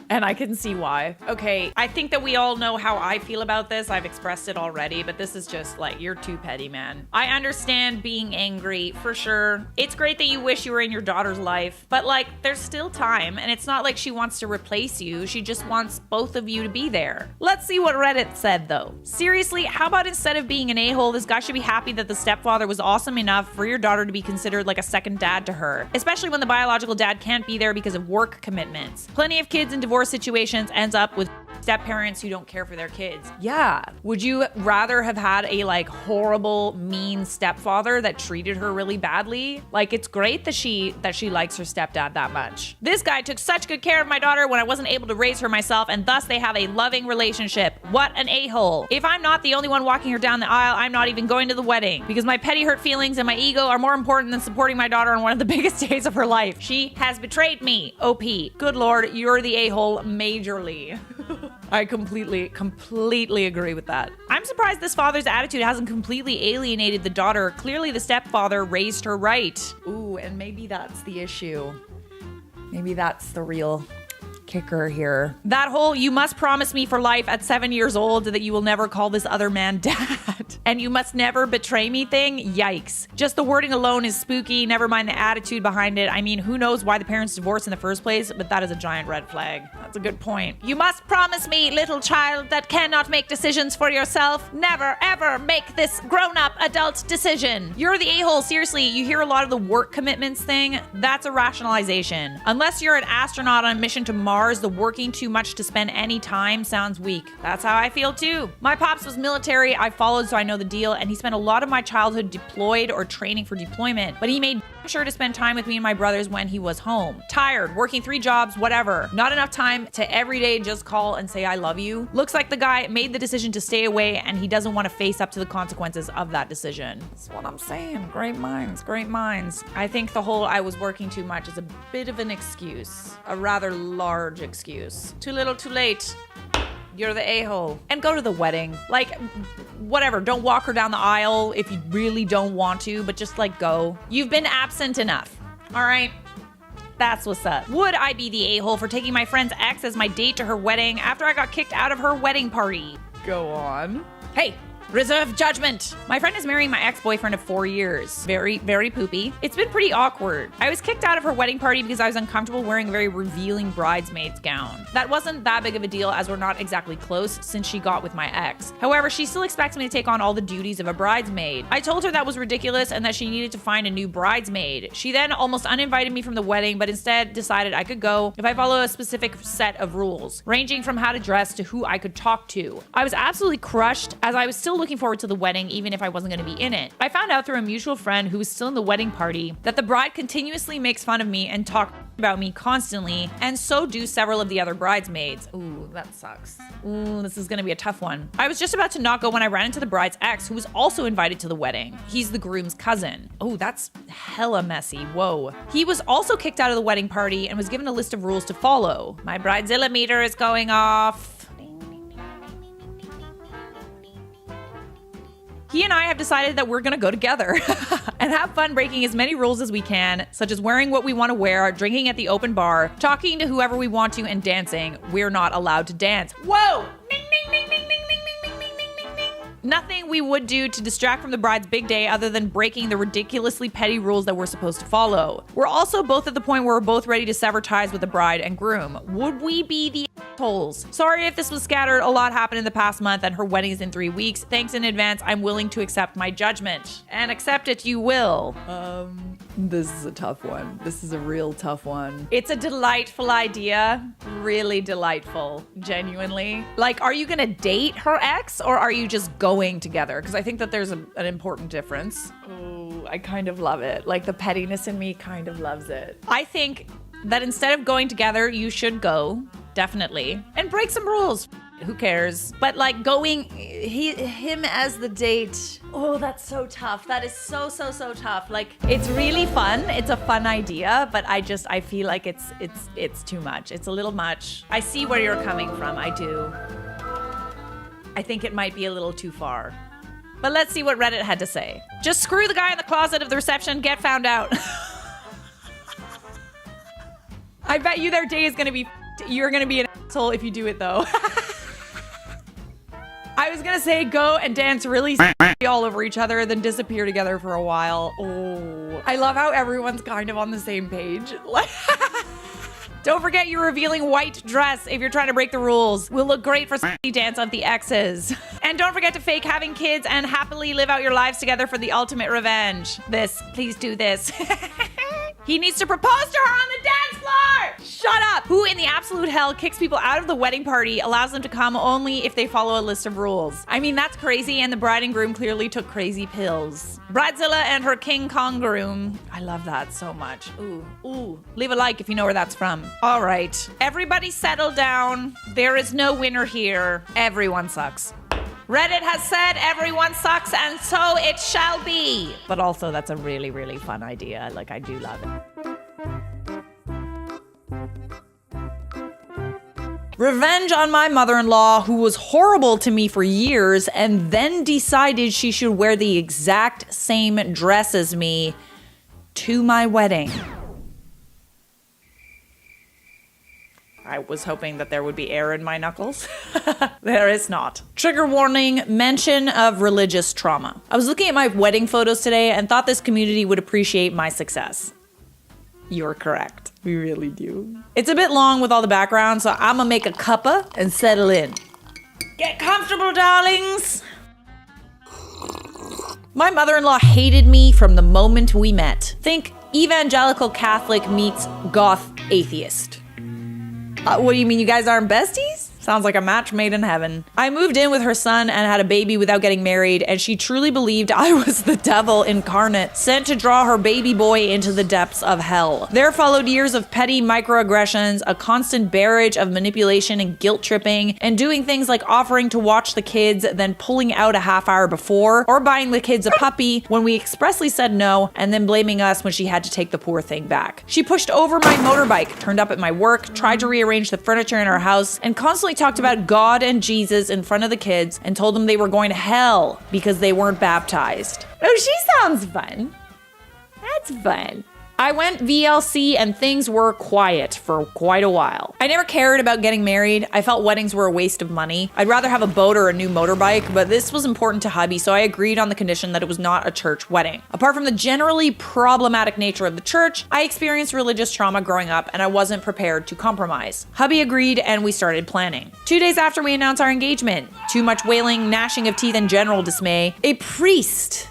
And I can see why. Okay, I think that we all know how I feel about this. I've expressed it already, but this is just like, you're too petty, man. I understand being angry, for sure. It's great that you wish you were in your daughter's life, but like, there's still time, and it's not like she wants to replace you. She just wants both of you to be there. Let's see what Reddit said, though. Seriously, how about instead of being an a-hole, this guy should be happy that the stepfather was awesome enough for your daughter to be considered like a second dad to her, especially when the biological dad can't be there because of work commitments. Plenty of kids in divorce situations ends up with step-parents who don't care for their kids. Yeah. Would you rather have had a like horrible, mean stepfather that treated her really badly? Like, it's great that she likes her stepdad that much. This guy took such good care of my daughter when I wasn't able to raise her myself, and thus they have a loving relationship. What an a-hole. If I'm not the only one walking her down the aisle, I'm not even going to the wedding because my petty hurt feelings and my ego are more important than supporting my daughter on one of the biggest days of her life. She has betrayed me. OP. Good Lord, you're the a-hole majorly. I completely agree with that. I'm surprised this father's attitude hasn't completely alienated the daughter. Clearly the stepfather raised her right. Ooh, and maybe that's the issue. Maybe that's the real kicker here. That whole "you must promise me for life at 7 years old that you will never call this other man dad and you must never betray me" thing, yikes. Just the wording alone is spooky, never mind the attitude behind it. I mean, who knows why the parents divorced in the first place, but that is a giant red flag. That's a good point. You must promise me, little child that cannot make decisions for yourself, never ever make this grown-up adult decision. You're the a-hole. Seriously, you hear a lot of the work commitments thing. That's a rationalization. Unless you're an astronaut on a mission to Mars, the working too much to spend any time sounds weak. That's how I feel too. My pops was military. I followed, so I know the deal, and he spent a lot of my childhood deployed or training for deployment, but he made sure to spend time with me and my brothers when he was home. Tired, working 3 jobs, whatever. Not enough time to every day just call and say I love you. Looks like the guy made the decision to stay away and he doesn't want to face up to the consequences of that decision. That's what I'm saying. Great minds, great minds. I think the whole "I was working too much" is a bit of an excuse. A rather large excuse. Too little, too late. You're the a-hole. And go to the wedding. Like, whatever. Don't walk her down the aisle if you really don't want to, but just like go. You've been absent enough. All right? That's what's up. Would I be the a-hole for taking my friend's ex as my date to her wedding after I got kicked out of her wedding party? Go on. Hey, reserve judgment. My friend is marrying my ex-boyfriend of 4 years. Very, very poopy. It's been pretty awkward. I was kicked out of her wedding party because I was uncomfortable wearing a very revealing bridesmaid's gown. That wasn't that big of a deal as we're not exactly close since she got with my ex. However, she still expects me to take on all the duties of a bridesmaid. I told her that was ridiculous and that she needed to find a new bridesmaid. She then almost uninvited me from the wedding, but instead decided I could go if I follow a specific set of rules, ranging from how to dress to who I could talk to. I was absolutely crushed as I was still looking forward to the wedding even if I wasn't going to be in it. I found out through a mutual friend who was still in the wedding party that the bride continuously makes fun of me and talks about me constantly, and so do several of the other bridesmaids. Ooh, that sucks. Ooh, this is going to be a tough one. I was just about to not go when I ran into the bride's ex, who was also invited to the wedding. He's the groom's cousin. Oh, that's hella messy. Whoa. He was also kicked out of the wedding party and was given a list of rules to follow. My bridezilla meter is going off. He and I have decided that we're gonna go together and have fun breaking as many rules as we can, such as wearing what we want to wear, drinking at the open bar, talking to whoever we want to, and dancing. We're not allowed to dance. Whoa! Ding, ding, ding, ding, ding, ding, ding, ding, ding, ding, ding. Nothing we would do to distract from the bride's big day other than breaking the ridiculously petty rules that we're supposed to follow. We're also both at the point where we're both ready to sever ties with the bride and groom. Would we be the assholes? Sorry if this was scattered. A lot happened in the past month and her wedding is in 3 weeks. Thanks in advance. I'm willing to accept my judgment. And accept it you will. This is a tough one. This is a real tough one. It's a delightful idea. Really delightful. Genuinely. Like, are you gonna date her ex or are you just going together? Because I think that there's an important difference. Oh, I kind of love it. Like, the pettiness in me kind of loves it. I think that instead of going together, you should go, definitely, and break some rules. Who cares? But like going him as the date. Oh, that's so tough. That is so tough. Like, it's really fun. It's a fun idea, but I feel like it's too much. It's a little much. I see where you're coming from. I do. I think it might be a little too far. But let's see what Reddit had to say. Just screw the guy in the closet of the reception, get found out. I bet you their day is gonna be you're gonna be an asshole if you do it though. I was gonna say go and dance really all over each other, then disappear together for a while. Oh, I love how everyone's kind of on the same page. Don't forget your revealing white dress if you're trying to break the rules. Will look great for dance of the exes. And don't forget to fake having kids and happily live out your lives together for the ultimate revenge. Please do this. He needs to propose to her on the dance floor! Shut up! Who in the absolute hell kicks people out of the wedding party, allows them to come only if they follow a list of rules? I mean, that's crazy, and the bride and groom clearly took crazy pills. Bridezilla and her King Kong groom. I love that so much. Ooh. Leave a like if you know where that's from. All right. Everybody settle down. There is no winner here. Everyone sucks. Reddit has said everyone sucks, and so it shall be. But also, that's a really, really fun idea. Like, I do love it. Revenge on my mother-in-law, who was horrible to me for years and then decided she should wear the exact same dress as me to my wedding. I was hoping that there would be air in my knuckles. There is not. Trigger warning, mention of religious trauma. I was looking at my wedding photos today and thought this community would appreciate my success. You're correct. We really do. It's a bit long with all the background, so I'm gonna make a cuppa and settle in. Get comfortable, darlings. My mother-in-law hated me from the moment we met. Think evangelical Catholic meets goth atheist. What do you mean, you guys aren't besties? Sounds like a match made in heaven. I moved in with her son and had a baby without getting married, and she truly believed I was the devil incarnate, sent to draw her baby boy into the depths of hell. There followed years of petty microaggressions, a constant barrage of manipulation and guilt tripping, and doing things like offering to watch the kids, then pulling out a half hour before, or buying the kids a puppy when we expressly said no, and then blaming us when she had to take the poor thing back. She pushed over my motorbike, turned up at my work, tried to rearrange the furniture in our house, and constantly talked about God and Jesus in front of the kids and told them they were going to hell because they weren't baptized. Oh, she sounds fun. That's fun. I went VLC and things were quiet for quite a while. I never cared about getting married. I felt weddings were a waste of money. I'd rather have a boat or a new motorbike, but this was important to hubby, so I agreed on the condition that it was not a church wedding. Apart from the generally problematic nature of the church, I experienced religious trauma growing up and I wasn't prepared to compromise. Hubby agreed and we started planning. 2 days after we announced our engagement, too much wailing, gnashing of teeth, and general dismay, a priest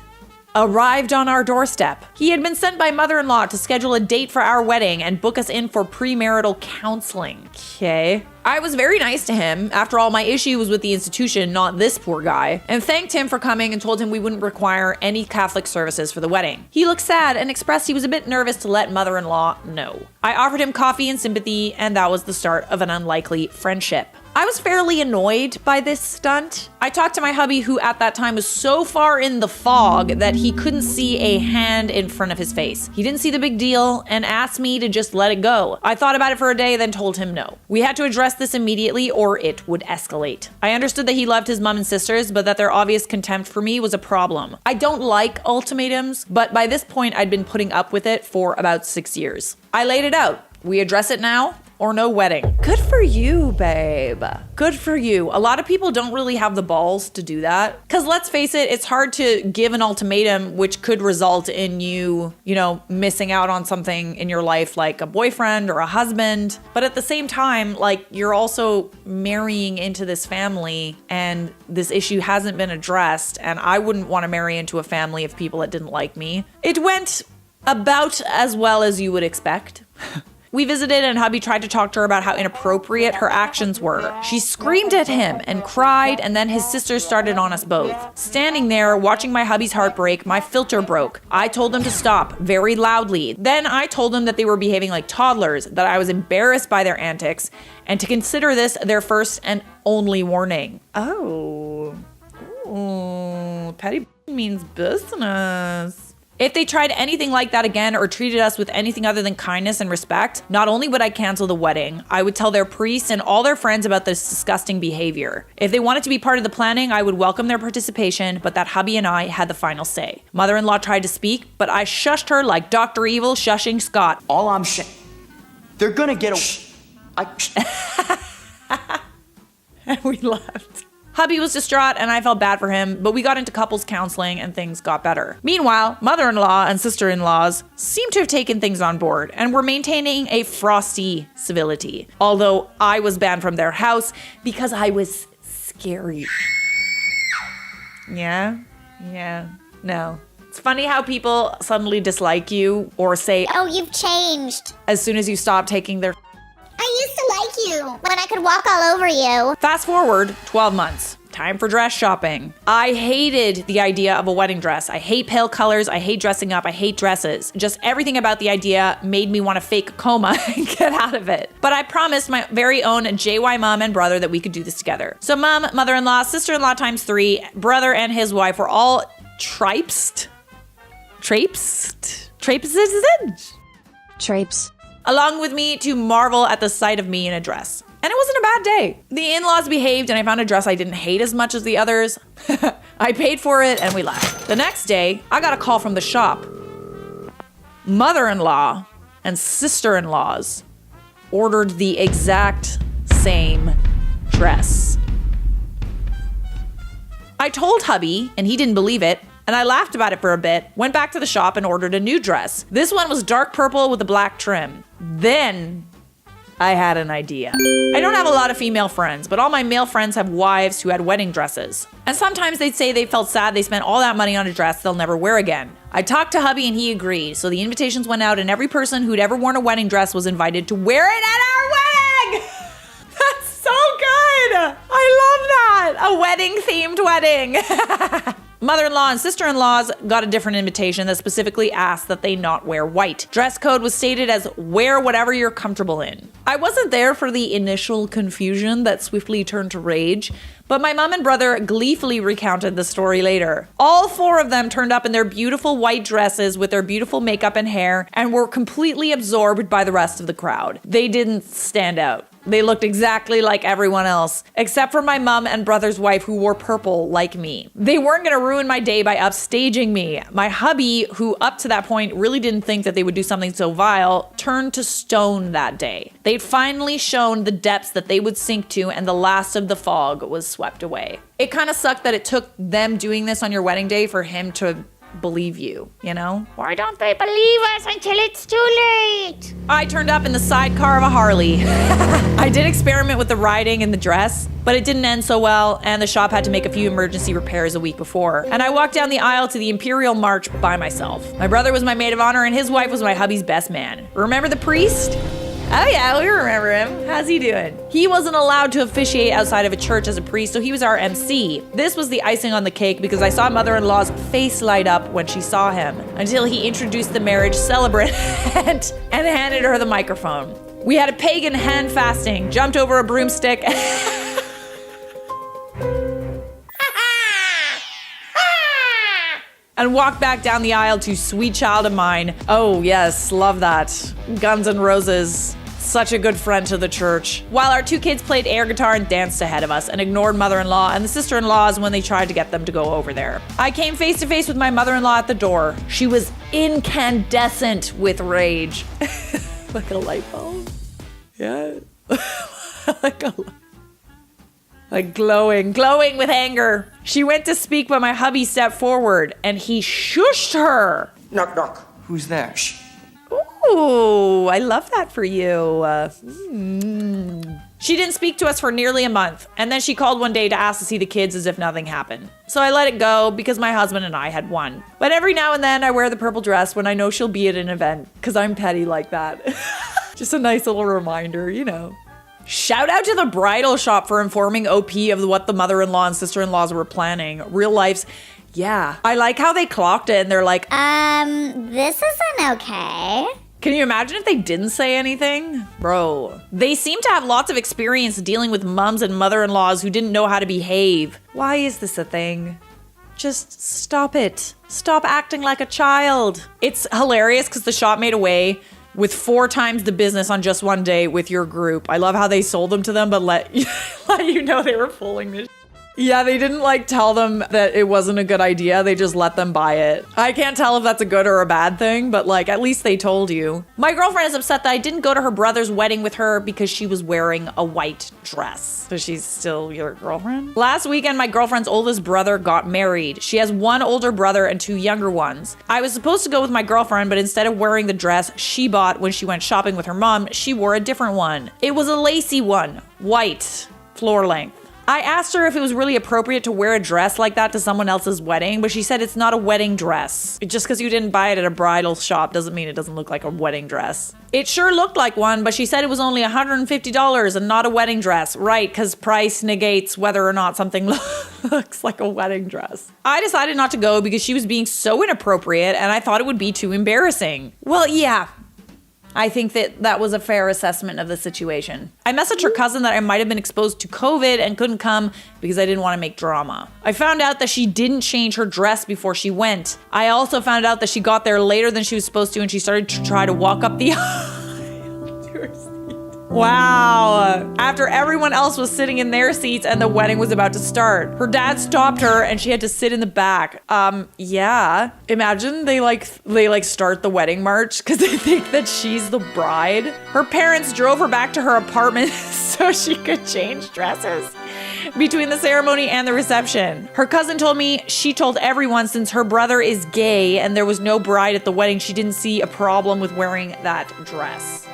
arrived on our doorstep. He had been sent by mother-in-law to schedule a date for our wedding and book us in for premarital counseling. Okay. I was very nice to him. After all, my issue was with the institution, not this poor guy, and thanked him for coming and told him we wouldn't require any Catholic services for the wedding. He looked sad and expressed he was a bit nervous to let mother-in-law know. I offered him coffee and sympathy, and that was the start of an unlikely friendship. I was fairly annoyed by this stunt. I talked to my hubby, who at that time was so far in the fog that he couldn't see a hand in front of his face. He didn't see the big deal and asked me to just let it go. I thought about it for a day, then told him no. We had to address this immediately or it would escalate. I understood that he loved his mom and sisters, but that their obvious contempt for me was a problem. I don't like ultimatums, but by this point I'd been putting up with it for about 6 years. I laid it out. We address it now or no wedding. Good for you, babe. Good for you. A lot of people don't really have the balls to do that. Because let's face it, it's hard to give an ultimatum which could result in you, missing out on something in your life like a boyfriend or a husband. But at the same time, like, you're also marrying into this family and this issue hasn't been addressed. And I wouldn't want to marry into a family of people that didn't like me. It went about as well as you would expect. We visited and hubby tried to talk to her about how inappropriate her actions were. She screamed at him and cried, and then his sister started on us both. Standing there, watching my hubby's heart break, my filter broke. I told them to stop very loudly. Then I told them that they were behaving like toddlers, that I was embarrassed by their antics, and to consider this their first and only warning. Oh. Ooh, petty means business. If they tried anything like that again or treated us with anything other than kindness and respect, not only would I cancel the wedding, I would tell their priests and all their friends about this disgusting behavior. If they wanted to be part of the planning, I would welcome their participation, but that hubby and I had the final say. Mother-in-law tried to speak, but I shushed her like Dr. Evil shushing Scott. All I'm saying, they're gonna get And we left. Hubby was distraught and I felt bad for him, but we got into couples counseling and things got better. Meanwhile, mother-in-law and sister-in-laws seemed to have taken things on board and were maintaining a frosty civility. Although I was banned from their house because I was scary. Yeah, no. It's funny how people suddenly dislike you or say, Oh, you've changed. as soon as you stop taking their I used to like you when I could walk all over you. Fast forward 12 months. Time for dress shopping. I hated the idea of a wedding dress. I hate pale colors. I hate dressing up. I hate dresses. Just everything about the idea made me want to fake a coma and get out of it. But I promised my very own JY mom and brother that we could do this together. So mom, mother-in-law, sister-in-law times 3, brother and his wife were all traipsed along with me to marvel at the sight of me in a dress. And it wasn't a bad day. The in-laws behaved and I found a dress I didn't hate as much as the others. I paid for it and we left. The next day, I got a call from the shop. Mother-in-law and sister-in-laws ordered the exact same dress. I told hubby and he didn't believe it. And I laughed about it for a bit, went back to the shop and ordered a new dress. This one was dark purple with a black trim. Then I had an idea. I don't have a lot of female friends, but all my male friends have wives who had wedding dresses. And sometimes they'd say they felt sad they spent all that money on a dress they'll never wear again. I talked to hubby and he agreed, so the invitations went out and every person who'd ever worn a wedding dress was invited to wear it at our wedding! That's so good! I love that! A wedding-themed wedding! Mother-in-law and sister-in-laws got a different invitation that specifically asked that they not wear white. Dress code was stated as wear whatever you're comfortable in. I wasn't there for the initial confusion that swiftly turned to rage, but my mom and brother gleefully recounted the story later. All 4 of them turned up in their beautiful white dresses with their beautiful makeup and hair and were completely absorbed by the rest of the crowd. They didn't stand out. They looked exactly like everyone else, except for my mom and brother's wife who wore purple like me. They weren't gonna ruin my day by upstaging me. My hubby, who up to that point really didn't think that they would do something so vile, turned to stone that day. They'd finally shown the depths that they would sink to and the last of the fog was swept away. It kind of sucked that it took them doing this on your wedding day for him to believe you, you know? Why don't they believe us until it's too late? I turned up in the sidecar of a Harley. I did experiment with the riding and the dress, but it didn't end so well, and the shop had to make a few emergency repairs a week before. And I walked down the aisle to the Imperial March by myself. My brother was my maid of honor, and his wife was my hubby's best man. Remember the priest? Oh yeah, we remember him. How's he doing? He wasn't allowed to officiate outside of a church as a priest, so he was our MC. This was the icing on the cake because I saw mother-in-law's face light up when she saw him until he introduced the marriage celebrant and handed her the microphone. We had a pagan hand fasting, jumped over a broomstick. And walked back down the aisle to Sweet Child of Mine. Oh yes, love that. Guns N' Roses. Such a good friend to the church. While our 2 kids played air guitar and danced ahead of us and ignored mother-in-law and the sister-in-laws when they tried to get them to go over there. I came face to face with my mother-in-law at the door. She was incandescent with rage. Like a light bulb. Yeah. Like glowing with anger. She went to speak, but my hubby stepped forward and he shushed her. Knock, knock. Who's there? Shh. Ooh, I love that for you. She didn't speak to us for nearly a month, and then she called one day to ask to see the kids as if nothing happened. So I let it go because my husband and I had won. But every now and then I wear the purple dress when I know she'll be at an event, because I'm petty like that. Just a nice little reminder, you know. Shout out to the bridal shop for informing OP of what the mother-in-law and sister-in-laws were planning. Real life's, yeah. I like how they clocked it and they're like, This isn't okay. can you imagine if they didn't say anything? Bro. They seem to have lots of experience dealing with mums and mother-in-laws who didn't know how to behave. Why is this a thing? Just stop it. Stop acting like a child. It's hilarious because the shop made away with 4 times the business on just one day with your group. I love how they sold them to them, but let you know they were pulling this. Yeah, they didn't like tell them that it wasn't a good idea. They just let them buy it. I can't tell if that's a good or a bad thing, but like at least they told you. My girlfriend is upset that I didn't go to her brother's wedding with her because she was wearing a white dress. So she's still your girlfriend? Last weekend, my girlfriend's oldest brother got married. She has 1 older brother and 2 younger ones. I was supposed to go with my girlfriend, but instead of wearing the dress she bought when she went shopping with her mom, she wore a different one. It was a lacy one, white, floor length. I asked her if it was really appropriate to wear a dress like that to someone else's wedding, but she said it's not a wedding dress. Just because you didn't buy it at a bridal shop doesn't mean it doesn't look like a wedding dress. It sure looked like one, but she said it was only $150 and not a wedding dress. Right, because price negates whether or not something looks like a wedding dress. I decided not to go because she was being so inappropriate and I thought it would be too embarrassing. Well, yeah. I think that was a fair assessment of the situation. I messaged her cousin that I might have been exposed to COVID and couldn't come because I didn't want to make drama. I found out that she didn't change her dress before she went. I also found out that she got there later than she was supposed to and she started to try to walk up the aisle to her seat. Wow. After everyone else was sitting in their seats and the wedding was about to start. Her dad stopped her and she had to sit in the back. Yeah. Imagine they start the wedding march because they think that she's the bride. Her parents drove her back to her apartment so she could change dresses between the ceremony and the reception. Her cousin told me she told everyone since her brother is gay and there was no bride at the wedding, she didn't see a problem with wearing that dress.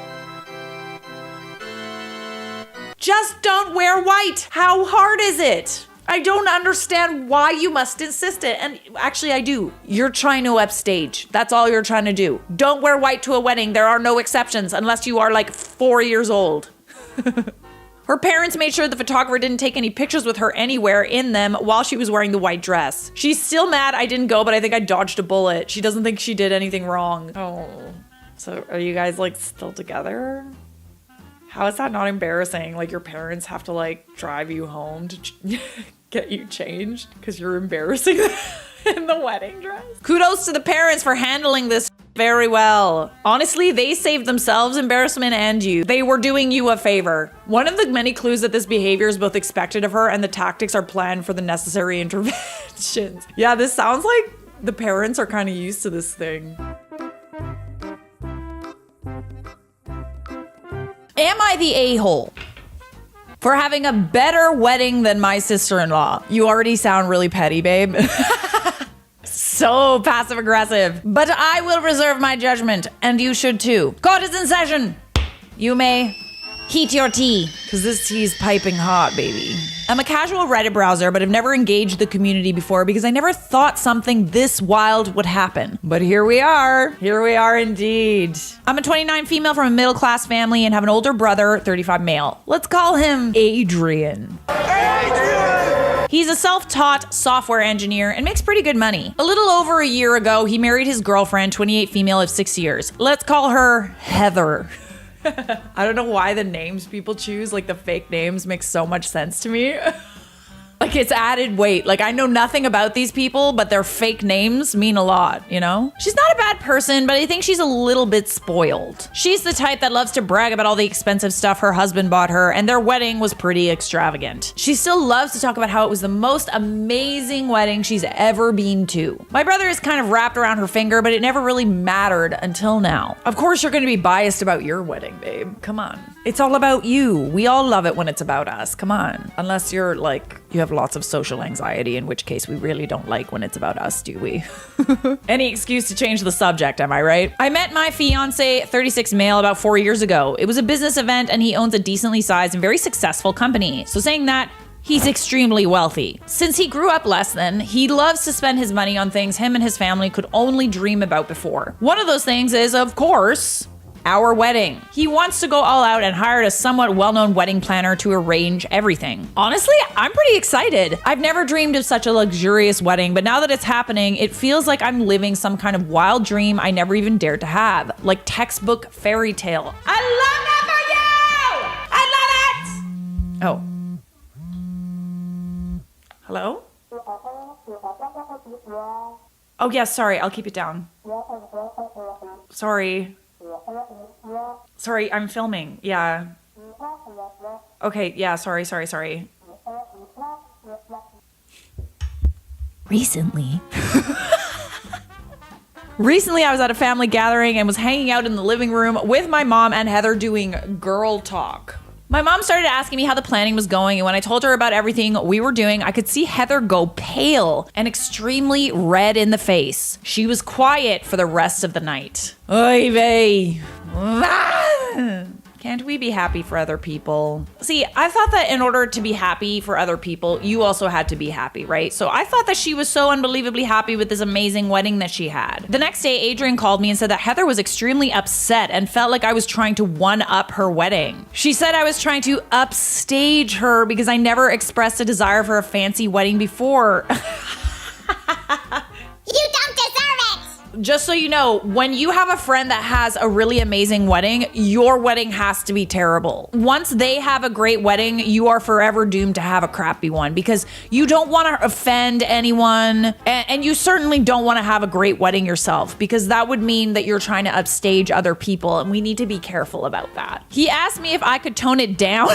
Just don't wear white. How hard is it? I don't understand why you must insist it. And actually I do. You're trying to upstage. That's all you're trying to do. Don't wear white to a wedding. There are no exceptions unless you are like 4 years old. Her parents made sure the photographer didn't take any pictures with her anywhere in them while she was wearing the white dress. She's still mad I didn't go, but I think I dodged a bullet. She doesn't think she did anything wrong. Oh, so are you guys like still together? How is that not embarrassing? Like your parents have to like drive you home to get you changed because you're embarrassing in the wedding dress? Kudos to the parents for handling this very well. Honestly, they saved themselves embarrassment and you. They were doing you a favor. One of the many clues that this behavior is both expected of her and the tactics are planned for the necessary interventions. Yeah, this sounds like the parents are kind of used to this thing. Am I the a-hole for having a better wedding than my sister-in-law? You already sound really petty, babe. So passive aggressive. But I will reserve my judgment, and you should too. Court is in session. You may heat your tea, because this tea is piping hot, baby. I'm a casual Reddit browser, but I've never engaged the community before because I never thought something this wild would happen. But here we are. Here we are indeed. I'm a 29 female from a middle-class family and have an older brother, 35 male. Let's call him Adrian. He's a self-taught software engineer and makes pretty good money. A little over a year ago, he married his girlfriend, 28 female of 6 years. Let's call her Heather. I don't know why the names people choose, like the fake names, make so much sense to me. Like it's added weight. Like I know nothing about these people, but their fake names mean a lot, you know? She's not a bad person, but I think she's a little bit spoiled. She's the type that loves to brag about all the expensive stuff her husband bought her, and their wedding was pretty extravagant. She still loves to talk about how it was the most amazing wedding she's ever been to. My brother is kind of wrapped around her finger, but it never really mattered until now. Of course you're gonna be biased about your wedding, babe. Come on. It's all about you. We all love it when it's about us. Come on. Unless you're like, you have lots of social anxiety, in which case we really don't like when it's about us, do we? Any excuse to change the subject, am I right? I met my fiance, 36 male, about 4 years ago. It was a business event and he owns a decently sized and very successful company. So saying that, he's extremely wealthy. Since he grew up less than, he loves to spend his money on things him and his family could only dream about before. One of those things is, of course, our wedding. He wants to go all out and hired a somewhat well-known wedding planner to arrange everything. Honestly, I'm pretty excited. I've never dreamed of such a luxurious wedding, but now that it's happening, it feels like I'm living some kind of wild dream I never even dared to have. Like textbook fairy tale. I love that for you! I love it! Oh. Hello? Oh, yes, sorry. I'll keep it down. Sorry. Sorry, I'm filming. Yeah. Okay, yeah, sorry. Recently, I was at a family gathering and was hanging out in the living room with my mom and Heather doing girl talk. My mom started asking me how the planning was going, and when I told her about everything we were doing, I could see Heather go pale and extremely red in the face. She was quiet for the rest of the night. Oy vey. Can't we be happy for other people? See, I thought that in order to be happy for other people, you also had to be happy, right? So I thought that she was so unbelievably happy with this amazing wedding that she had. The next day, Adrian called me and said that Heather was extremely upset and felt like I was trying to one-up her wedding. She said I was trying to upstage her because I never expressed a desire for a fancy wedding before. You don't deserve it! Just so you know, when you have a friend that has a really amazing wedding, your wedding has to be terrible. Once they have a great wedding, you are forever doomed to have a crappy one because you don't want to offend anyone, and you certainly don't want to have a great wedding yourself because that would mean that you're trying to upstage other people, and we need to be careful about that. He asked me if I could tone it down.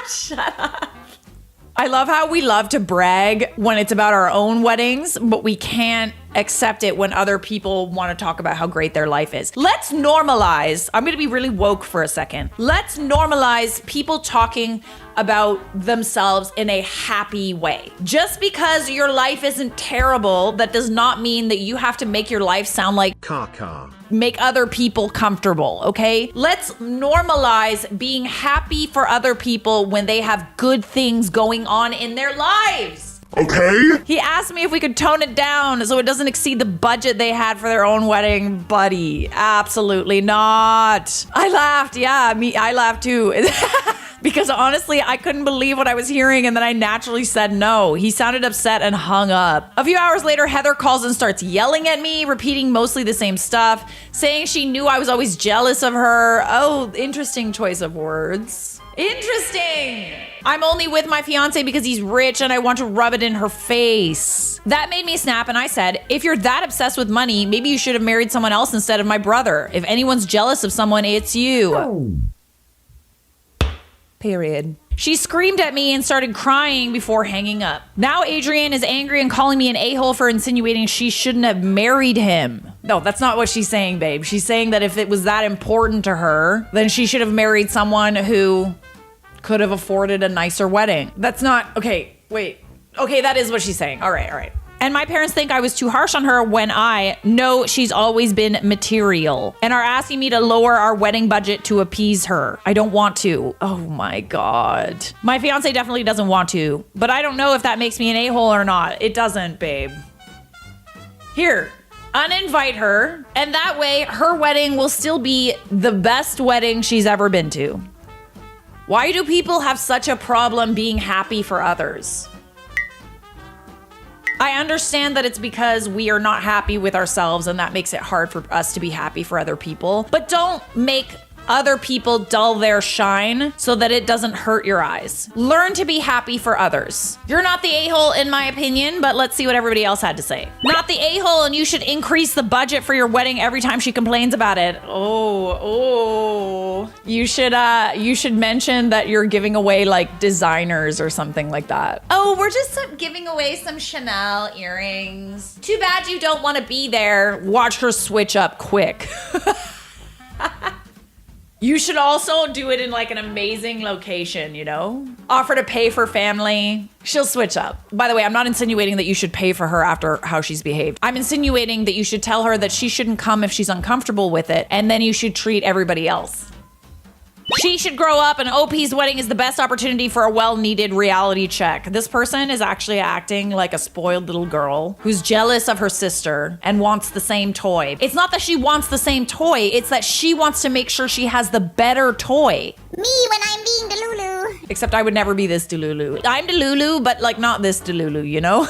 Shut up. I love how we love to brag when it's about our own weddings, but we can't accept it when other people want to talk about how great their life is. Let's normalize, I'm going to be really woke for a second. Let's normalize people talking about themselves in a happy way. Just because your life isn't terrible, that does not mean that you have to make your life sound like make other people comfortable, okay? Let's normalize being happy for other people when they have good things going on in their lives. Okay. He asked me if we could tone it down so it doesn't exceed the budget they had for their own wedding. Buddy, absolutely not. I laughed. Yeah, I laughed too. Because honestly, I couldn't believe what I was hearing, and then I naturally said no. He sounded upset and hung up. A few hours later, Heather calls and starts yelling at me, repeating mostly the same stuff, saying she knew I was always jealous of her. Oh, interesting choice of words. Interesting. I'm only with my fiance because he's rich and I want to rub it in her face. That made me snap, and I said, if you're that obsessed with money, maybe you should have married someone else instead of my brother. If anyone's jealous of someone, it's you. Period. She screamed at me and started crying before hanging up. Now Adrian is angry and calling me an a-hole for insinuating she shouldn't have married him. No, that's not what she's saying, babe. She's saying that if it was that important to her, then she should have married someone who could have afforded a nicer wedding. That's not, okay, wait. Okay, that is what she's saying. All right. And my parents think I was too harsh on her when I know she's always been material and are asking me to lower our wedding budget to appease her. I don't want to. Oh my God. My fiance definitely doesn't want to, but I don't know if that makes me an a-hole or not. It doesn't, babe. Here, uninvite her, and that way her wedding will still be the best wedding she's ever been to. Why do people have such a problem being happy for others? I understand that it's because we are not happy with ourselves and that makes it hard for us to be happy for other people. But don't make other people dull their shine so that it doesn't hurt your eyes. Learn to be happy for others. You're not the a-hole in my opinion, but let's see what everybody else had to say. Not the a-hole, and you should increase the budget for your wedding every time she complains about it. Oh. You should mention that you're giving away like designers or something like that. Oh, we're just giving away some Chanel earrings. Too bad you don't want to be there. Watch her switch up quick. You should also do it in like an amazing location, you know? Offer to pay for family. She'll switch up. By the way, I'm not insinuating that you should pay for her after how she's behaved. I'm insinuating that you should tell her that she shouldn't come if she's uncomfortable with it, and then you should treat everybody else. She should grow up, and OP's wedding is the best opportunity for a well-needed reality check. This person is actually acting like a spoiled little girl who's jealous of her sister and wants the same toy. It's not that she wants the same toy, it's that she wants to make sure she has the better toy. Me when I'm being Delulu. Except I would never be this Delulu. I'm Delulu, but like not this Delulu, you know?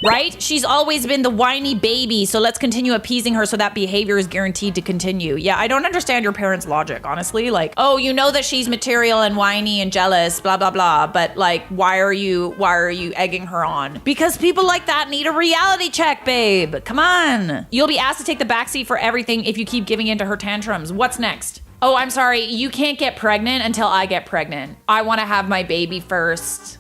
Right? She's always been the whiny baby, so let's continue appeasing her so that behavior is guaranteed to continue. Yeah, I don't understand your parents' logic, honestly. Like, oh, you know that she's material and whiny and jealous, blah, blah, blah. But like, why are you egging her on? Because people like that need a reality check, babe. Come on. You'll be asked to take the backseat for everything if you keep giving in to her tantrums. What's next? Oh, I'm sorry. You can't get pregnant until I get pregnant. I want to have my baby first.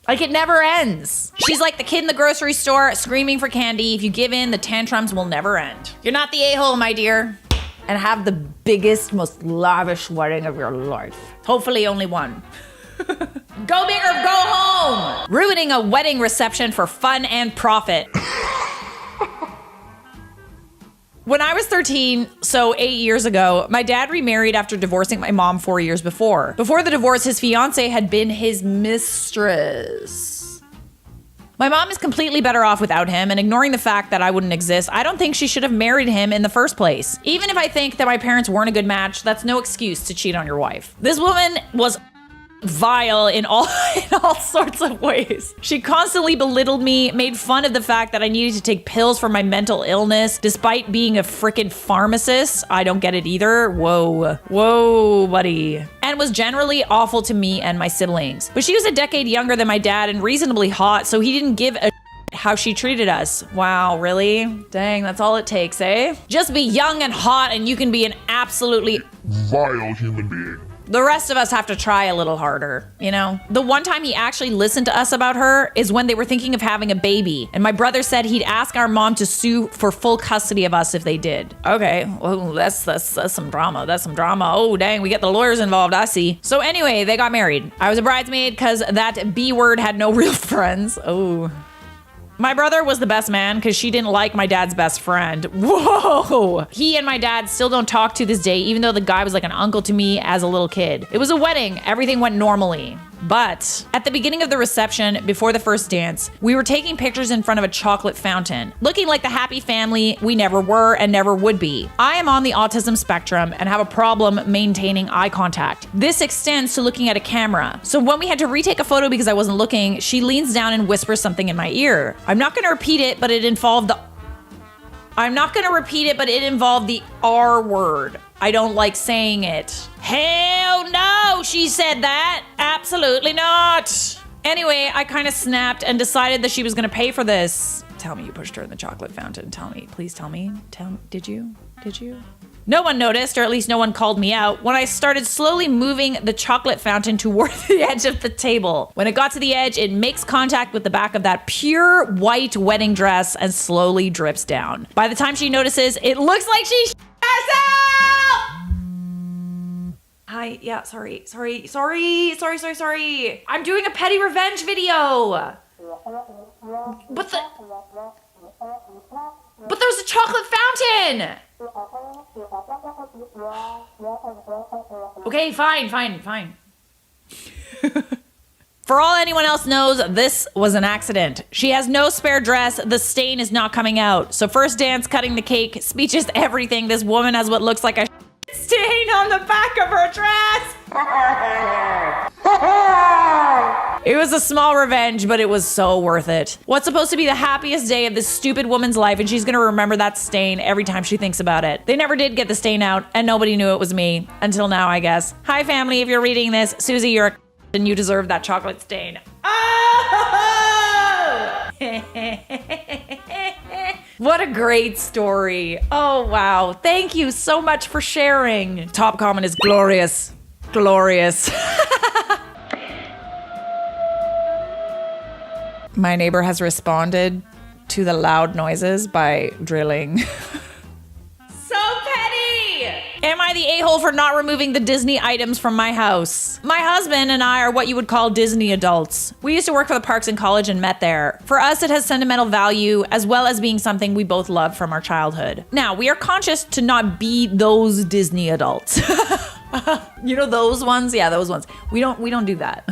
Like, it never ends. She's like the kid in the grocery store screaming for candy. If you give in, the tantrums will never end. You're not the a-hole, my dear. And have the biggest, most lavish wedding of your life. Hopefully only one. Go big or go home. Ruining a wedding reception for fun and profit. When I was 13, so 8 years ago, my dad remarried after divorcing my mom 4 years before. Before the divorce, his fiance had been his mistress. My mom is completely better off without him, and ignoring the fact that I wouldn't exist, I don't think she should have married him in the first place. Even if I think that my parents weren't a good match, that's no excuse to cheat on your wife. This woman was vile in all sorts of ways. She constantly belittled me, made fun of the fact that I needed to take pills for my mental illness despite being a frickin' pharmacist. I don't get it either. Whoa, buddy. And was generally awful to me and my siblings. But she was a decade younger than my dad and reasonably hot, so he didn't give a how she treated us. Wow, really? Dang, that's all it takes, eh? Just be young and hot and you can be an absolutely Vile human being. The rest of us have to try a little harder, you know? The one time he actually listened to us about her is when they were thinking of having a baby. And my brother said he'd ask our mom to sue for full custody of us if they did. Okay, well, that's some drama. That's some drama. Oh, dang, we get the lawyers involved, I see. So anyway, they got married. I was a bridesmaid because that B word had no real friends. Oh. My brother was the best man because she didn't like my dad's best friend. Whoa! He and my dad still don't talk to this day, even though the guy was like an uncle to me as a little kid. It was a wedding. Everything went normally. But at the beginning of the reception, before the first dance, we were taking pictures in front of a chocolate fountain, looking like the happy family we never were and never would be. I am on the autism spectrum and have a problem maintaining eye contact. This extends to looking at a camera. So when we had to retake a photo because I wasn't looking, she leans down and whispers something in my ear. I'm not going to repeat it, but it involved the R word. I don't like saying it. Hell no, she said that. Absolutely not. Anyway, I kind of snapped and decided that she was going to pay for this. Tell me you pushed her in the chocolate fountain. Tell me. Please tell me. Did you? No one noticed, or at least no one called me out, when I started slowly moving the chocolate fountain toward the edge of the table. When it got to the edge, it makes contact with the back of that pure white wedding dress and slowly drips down. By the time she notices, it looks like she herself! Hi, yeah, sorry. I'm doing a petty revenge video. But there's a chocolate fountain! Okay, fine. For all anyone else knows, this was an accident. She has no spare dress. The stain is not coming out. So first dance, cutting the cake, speeches, everything. This woman has what looks like a stain on the back of her dress. It was a small revenge, but it was so worth it. What's supposed to be the happiest day of this stupid woman's life, and she's gonna remember that stain every time she thinks about it. They never did get the stain out, and nobody knew it was me. Until now, I guess. Hi, family, if you're reading this. Susie, you're a and you deserve that chocolate stain. Oh! What a great story. Oh, wow. Thank you so much for sharing. Top comment is glorious. Glorious. My neighbor has responded to the loud noises by drilling. So petty! Am I the a-hole for not removing the Disney items from my house? My husband and I are what you would call Disney adults. We used to work for the parks in college and met there. For us, it has sentimental value as well as being something we both love from our childhood. Now, we are conscious to not be those Disney adults. You know those ones? Yeah, those ones. We don't do that.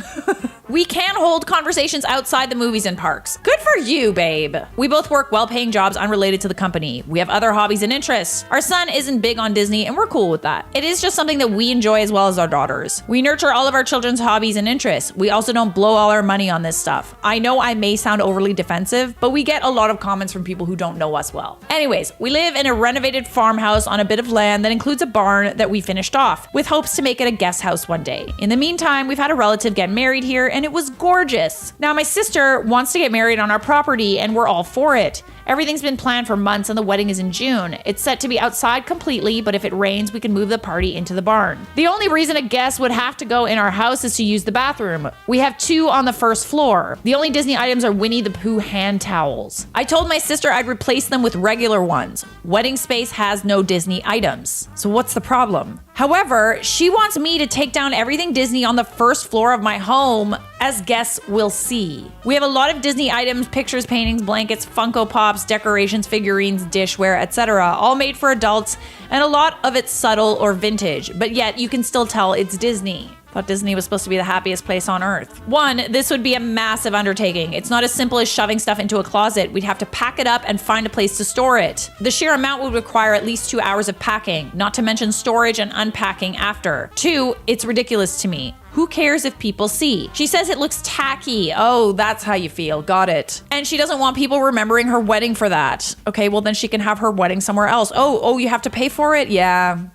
We can hold conversations outside the movies and parks. Good for you, babe. We both work well-paying jobs unrelated to the company. We have other hobbies and interests. Our son isn't big on Disney, and we're cool with that. It is just something that we enjoy as well as our daughters. We nurture all of our children's hobbies and interests. We also don't blow all our money on this stuff. I know I may sound overly defensive, but we get a lot of comments from people who don't know us well. Anyways, we live in a renovated farmhouse on a bit of land that includes a barn that we finished off, with hopes to make it a guest house one day. In the meantime, we've had a relative get married here, and it was gorgeous. Now, my sister wants to get married on our property, and we're all for it. Everything's been planned for months, and the wedding is in June. It's set to be outside completely, but if it rains, we can move the party into the barn. The only reason a guest would have to go in our house is to use the bathroom. We have 2 on the first floor. The only Disney items are Winnie the Pooh hand towels. I told my sister I'd replace them with regular ones. Wedding space has no Disney items. So what's the problem? However, she wants me to take down everything Disney on the first floor of my home, as guests will see. We have a lot of Disney items, pictures, paintings, blankets, Funko Pops, decorations, figurines, dishware, etc., all made for adults, and a lot of it's subtle or vintage, but yet you can still tell it's Disney. Thought Disney was supposed to be the happiest place on earth. 1, this would be a massive undertaking. It's not as simple as shoving stuff into a closet. We'd have to pack it up and find a place to store it. The sheer amount would require at least 2 hours of packing, not to mention storage and unpacking after. 2, it's ridiculous to me. Who cares if people see? She says it looks tacky. Oh, that's how you feel. Got it. And she doesn't want people remembering her wedding for that. Okay, well then she can have her wedding somewhere else. Oh, you have to pay for it? Yeah,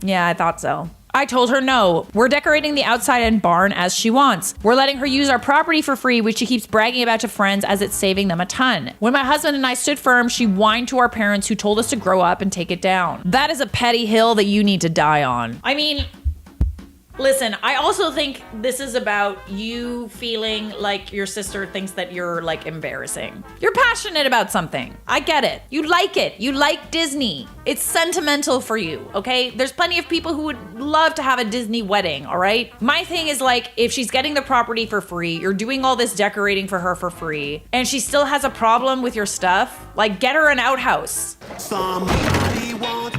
I thought so. I told her no. We're decorating the outside and barn as she wants. We're letting her use our property for free, which she keeps bragging about to friends as it's saving them a ton. When my husband and I stood firm, she whined to our parents who told us to grow up and take it down. That is a petty hill that you need to die on. I mean, listen, I also think this is about you feeling like your sister thinks that you're like embarrassing. You're passionate about something. I get it. You like it. You like Disney. It's sentimental for you, okay? There's plenty of people who would love to have a Disney wedding, all right? My thing is like, if she's getting the property for free, you're doing all this decorating for her for free, and she still has a problem with your stuff, like get her an outhouse.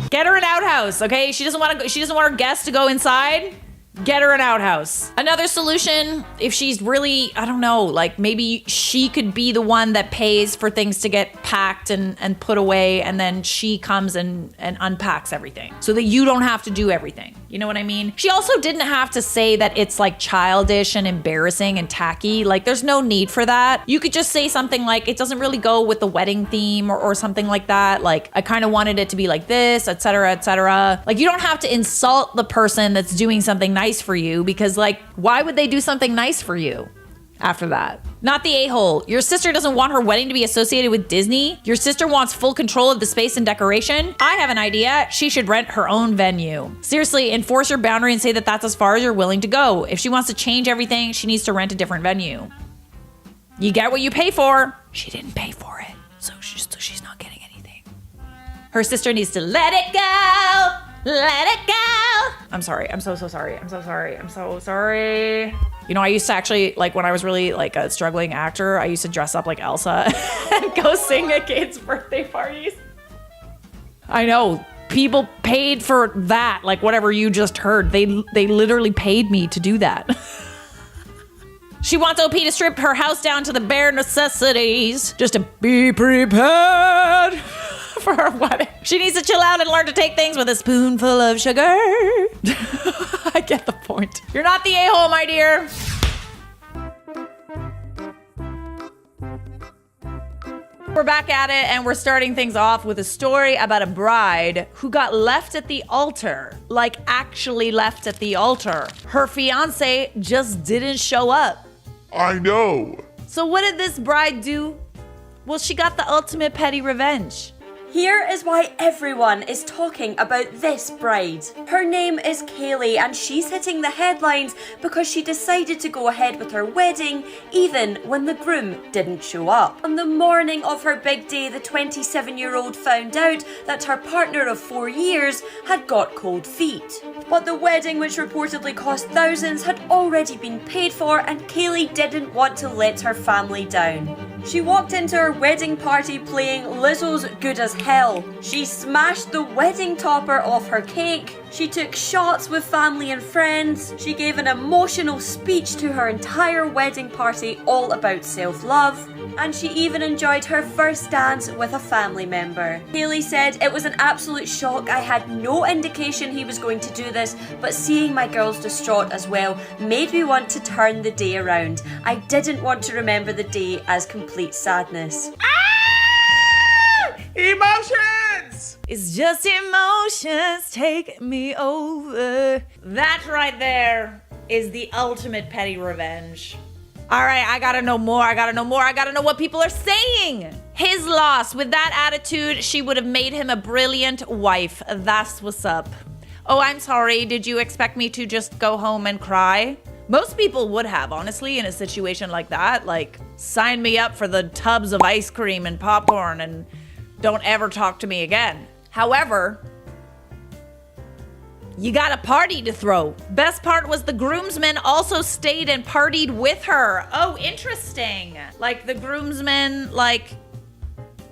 Get her an outhouse, okay? She doesn't want her guests to go inside. Get her an outhouse. Another solution, if she's really, I don't know, like maybe she could be the one that pays for things to get packed and put away, and then she comes and unpacks everything so that you don't have to do everything. You know what I mean? She also didn't have to say that it's like childish and embarrassing and tacky. Like there's no need for that. You could just say something like, it doesn't really go with the wedding theme or something like that. Like I kind of wanted it to be like this, etc., etc. Like you don't have to insult the person that's doing something nice for you, because like, why would they do something nice for you after that? Not the a-hole. Your sister doesn't want her wedding to be associated with Disney. Your sister wants full control of the space and decoration. I have an idea. She should rent her own venue. Seriously, enforce your boundary and say that that's as far as you're willing to go. If she wants to change everything, she needs to rent a different venue. You get what you pay for. She didn't pay for it, so she's not getting anything. Her sister needs to let it go. Let it go. I'm sorry. I'm so sorry. I'm so sorry. I'm so sorry. You know, I used to actually, like when I was really like a struggling actor, I used to dress up like Elsa and go sing at kids' birthday parties. I know. People paid for that, like whatever you just heard. They literally paid me to do that. She wants OP to strip her house down to the bare necessities just to be prepared for her wedding. She needs to chill out and learn to take things with a spoonful of sugar. I get the point. You're not the a-hole, my dear. We're back at it, and we're starting things off with a story about a bride who got left at the altar. Like, actually left at the altar. Her fiance just didn't show up. I know. So what did this bride do? Well, she got the ultimate petty revenge. Here is why everyone is talking about this bride. Her name is Kaylee, and she's hitting the headlines because she decided to go ahead with her wedding even when the groom didn't show up. On the morning of her big day, the 27-year-old found out that her partner of 4 years had got cold feet. But the wedding, which reportedly cost thousands, had already been paid for, and Kaylee didn't want to let her family down. She walked into her wedding party playing Lizzo's Good as Hell. She smashed the wedding topper off her cake. She took shots with family and friends. She gave an emotional speech to her entire wedding party all about self-love. And she even enjoyed her first dance with a family member. Hailey said, "It was an absolute shock. I had no indication he was going to do this, but seeing my girls distraught as well made me want to turn the day around. I didn't want to remember the day as complete sadness." Emotions! It's just emotions take me over. That right there is the ultimate petty revenge. All right, I gotta know more. I gotta know what people are saying. His loss. With that attitude, she would have made him a brilliant wife. That's what's up. Oh, I'm sorry. Did you expect me to just go home and cry? Most people would have, honestly, in a situation like that. Like, sign me up for the tubs of ice cream and popcorn and don't ever talk to me again. However, you got a party to throw. Best part was the groomsmen also stayed and partied with her. Oh, interesting. Like the groomsmen, like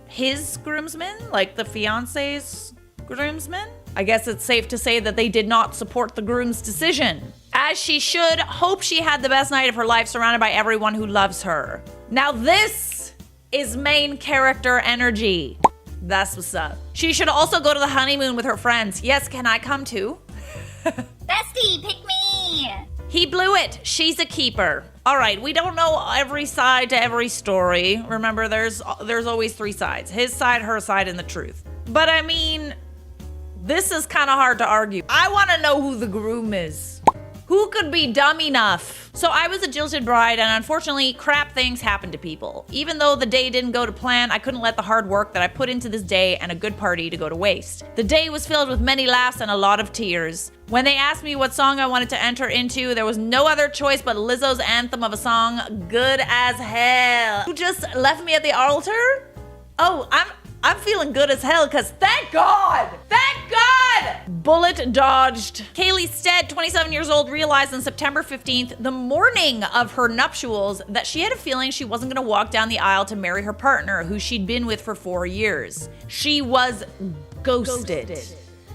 his groomsmen, like the fiance's groomsmen. I guess it's safe to say that they did not support the groom's decision. As she should. Hope she had the best night of her life surrounded by everyone who loves her. Now this is main character energy. That's what's up. She should also go to the honeymoon with her friends. Yes, can I come too? Bestie, pick me! He blew it. She's a keeper. All right, we don't know every side to every story. Remember, there's always three sides. His side, her side, and the truth. But I mean, this is kind of hard to argue. I want to know who the groom is. Who could be dumb enough? So I was a jilted bride, and unfortunately, crap things happen to people. Even though the day didn't go to plan, I couldn't let the hard work that I put into this day and a good party to go to waste. The day was filled with many laughs and a lot of tears. When they asked me what song I wanted to enter into, there was no other choice but Lizzo's anthem of a song, Good as Hell. You just left me at the altar? Oh, I'm feeling good as hell because thank God! Thank God! Bullet dodged. Kaylee Stead, 27 years old, realized on September 15th, the morning of her nuptials, that she had a feeling she wasn't going to walk down the aisle to marry her partner, who she'd been with for 4 years. She was ghosted.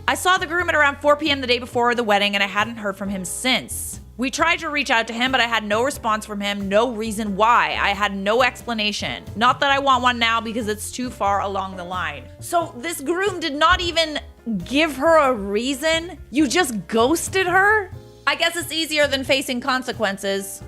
I saw the groom at around 4 p.m. the day before the wedding, and I hadn't heard from him since. We tried to reach out to him, but I had no response from him, no reason why. I had no explanation. Not that I want one now because it's too far along the line. So this groom did not even give her a reason? You just ghosted her? I guess it's easier than facing consequences.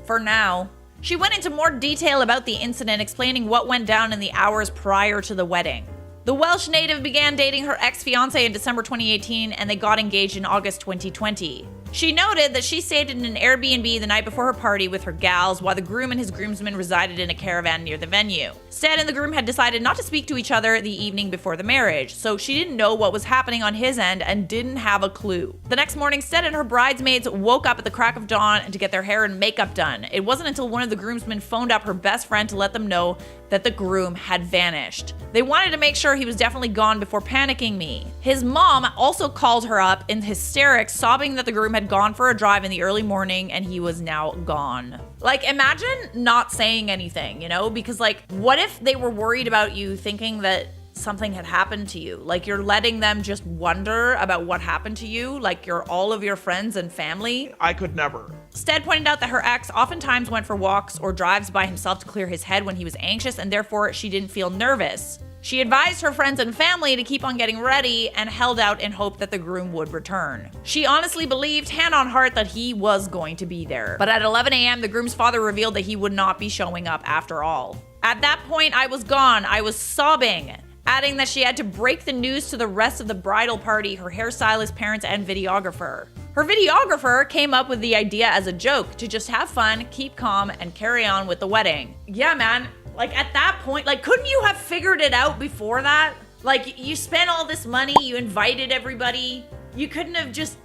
For now. She went into more detail about the incident, explaining what went down in the hours prior to the wedding. The Welsh native began dating her ex-fiancé in December 2018, and they got engaged in August 2020. She noted that she stayed in an Airbnb the night before her party with her gals, while the groom and his groomsmen resided in a caravan near the venue. Stead and the groom had decided not to speak to each other the evening before the marriage, so she didn't know what was happening on his end and didn't have a clue. The next morning, Stead and her bridesmaids woke up at the crack of dawn to get their hair and makeup done. It wasn't until one of the groomsmen phoned up her best friend to let them know that the groom had vanished. They wanted to make sure he was definitely gone before panicking me. His mom also called her up in hysterics, sobbing that the groom had gone for a drive in the early morning and he was now gone. Like, imagine not saying anything, you know? Because, like, what if they were worried about you thinking that something had happened to you? Like, you're letting them just wonder about what happened to you, like all of your friends and family. I could never. Stead pointed out that her ex oftentimes went for walks or drives by himself to clear his head when he was anxious, and therefore she didn't feel nervous. She advised her friends and family to keep on getting ready and held out in hope that the groom would return. She honestly believed, hand on heart, that he was going to be there. But at 11 a.m., the groom's father revealed that he would not be showing up after all. At that point, I was gone. I was sobbing, adding that she had to break the news to the rest of the bridal party, her hairstylist, parents, and videographer. Her videographer came up with the idea as a joke to just have fun, keep calm, and carry on with the wedding. Yeah, man. Like, at that point, like, couldn't you have figured it out before that? Like, you spent all this money, you invited everybody. You couldn't have just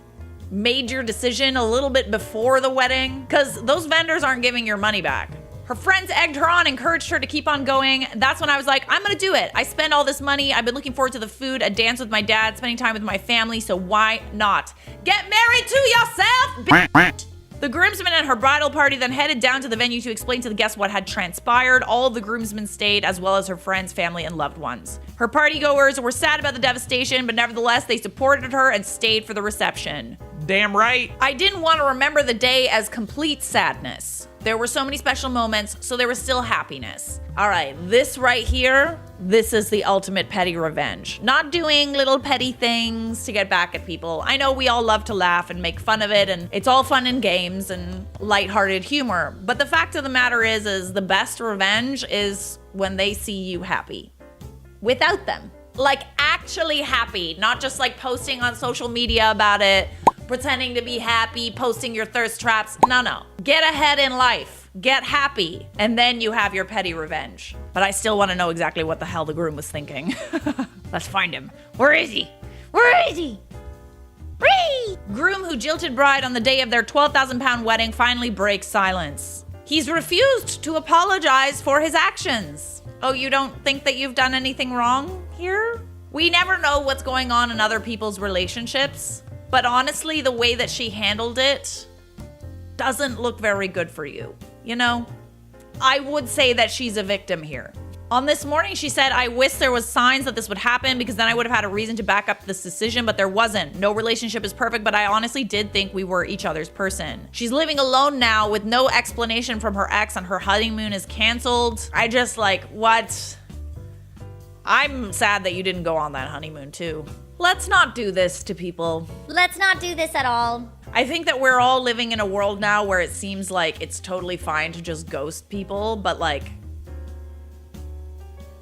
made your decision a little bit before the wedding? Because those vendors aren't giving your money back. Her friends egged her on, encouraged her to keep on going. That's when I was like, I'm gonna do it. I spend all this money. I've been looking forward to the food, a dance with my dad, spending time with my family, so why not? Get married to yourself, bitch! The groomsmen and her bridal party then headed down to the venue to explain to the guests what had transpired. All of the groomsmen stayed, as well as her friends, family, and loved ones. Her partygoers were sad about the devastation, but nevertheless, they supported her and stayed for the reception. Damn right. I didn't want to remember the day as complete sadness. There were so many special moments, so there was still happiness. All right, this right here, this is the ultimate petty revenge. Not doing little petty things to get back at people. I know we all love to laugh and make fun of it, and it's all fun and games and lighthearted humor. But the fact of the matter is the best revenge is when they see you happy. Without them. Like actually happy, not just like posting on social media about it, pretending to be happy, posting your thirst traps. No. Get ahead in life. Get happy. And then you have your petty revenge. But I still want to know exactly what the hell the groom was thinking. Let's find him. Where is he? Where is he? Whee! Groom who jilted bride on the day of their 12,000-pound wedding finally breaks silence. He's refused to apologize for his actions. Oh, you don't think that you've done anything wrong here? We never know what's going on in other people's relationships. But honestly, the way that she handled it doesn't look very good for you. You know, I would say that she's a victim here. On This Morning, she said, I wish there was signs that this would happen because then I would have had a reason to back up this decision, but there wasn't. No relationship is perfect, but I honestly did think we were each other's person. She's living alone now with no explanation from her ex and her honeymoon is canceled. I just like, what? I'm sad that you didn't go on that honeymoon too. Let's not do this to people. Let's not do this at all. I think that we're all living in a world now where it seems like it's totally fine to just ghost people, but like,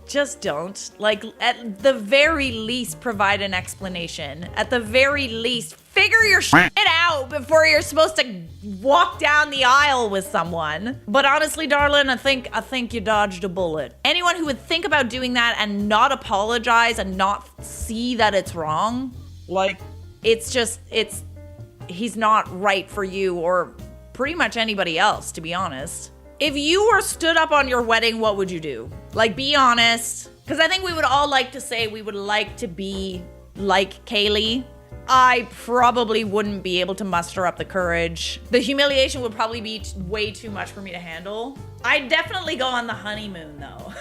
just don't. Like, at the very least, provide an explanation. At the very least, figure your shit out before you're supposed to walk down the aisle with someone. But honestly, darling, I think you dodged a bullet. Anyone who would think about doing that and not apologize and not see that it's wrong, like, he's not right for you or pretty much anybody else, to be honest. If you were stood up on your wedding, what would you do? Like, be honest. Because I think we would all like to say we would like to be like Kaylee. I probably wouldn't be able to muster up the courage. The humiliation would probably be way too much for me to handle. I'd definitely go on the honeymoon, though.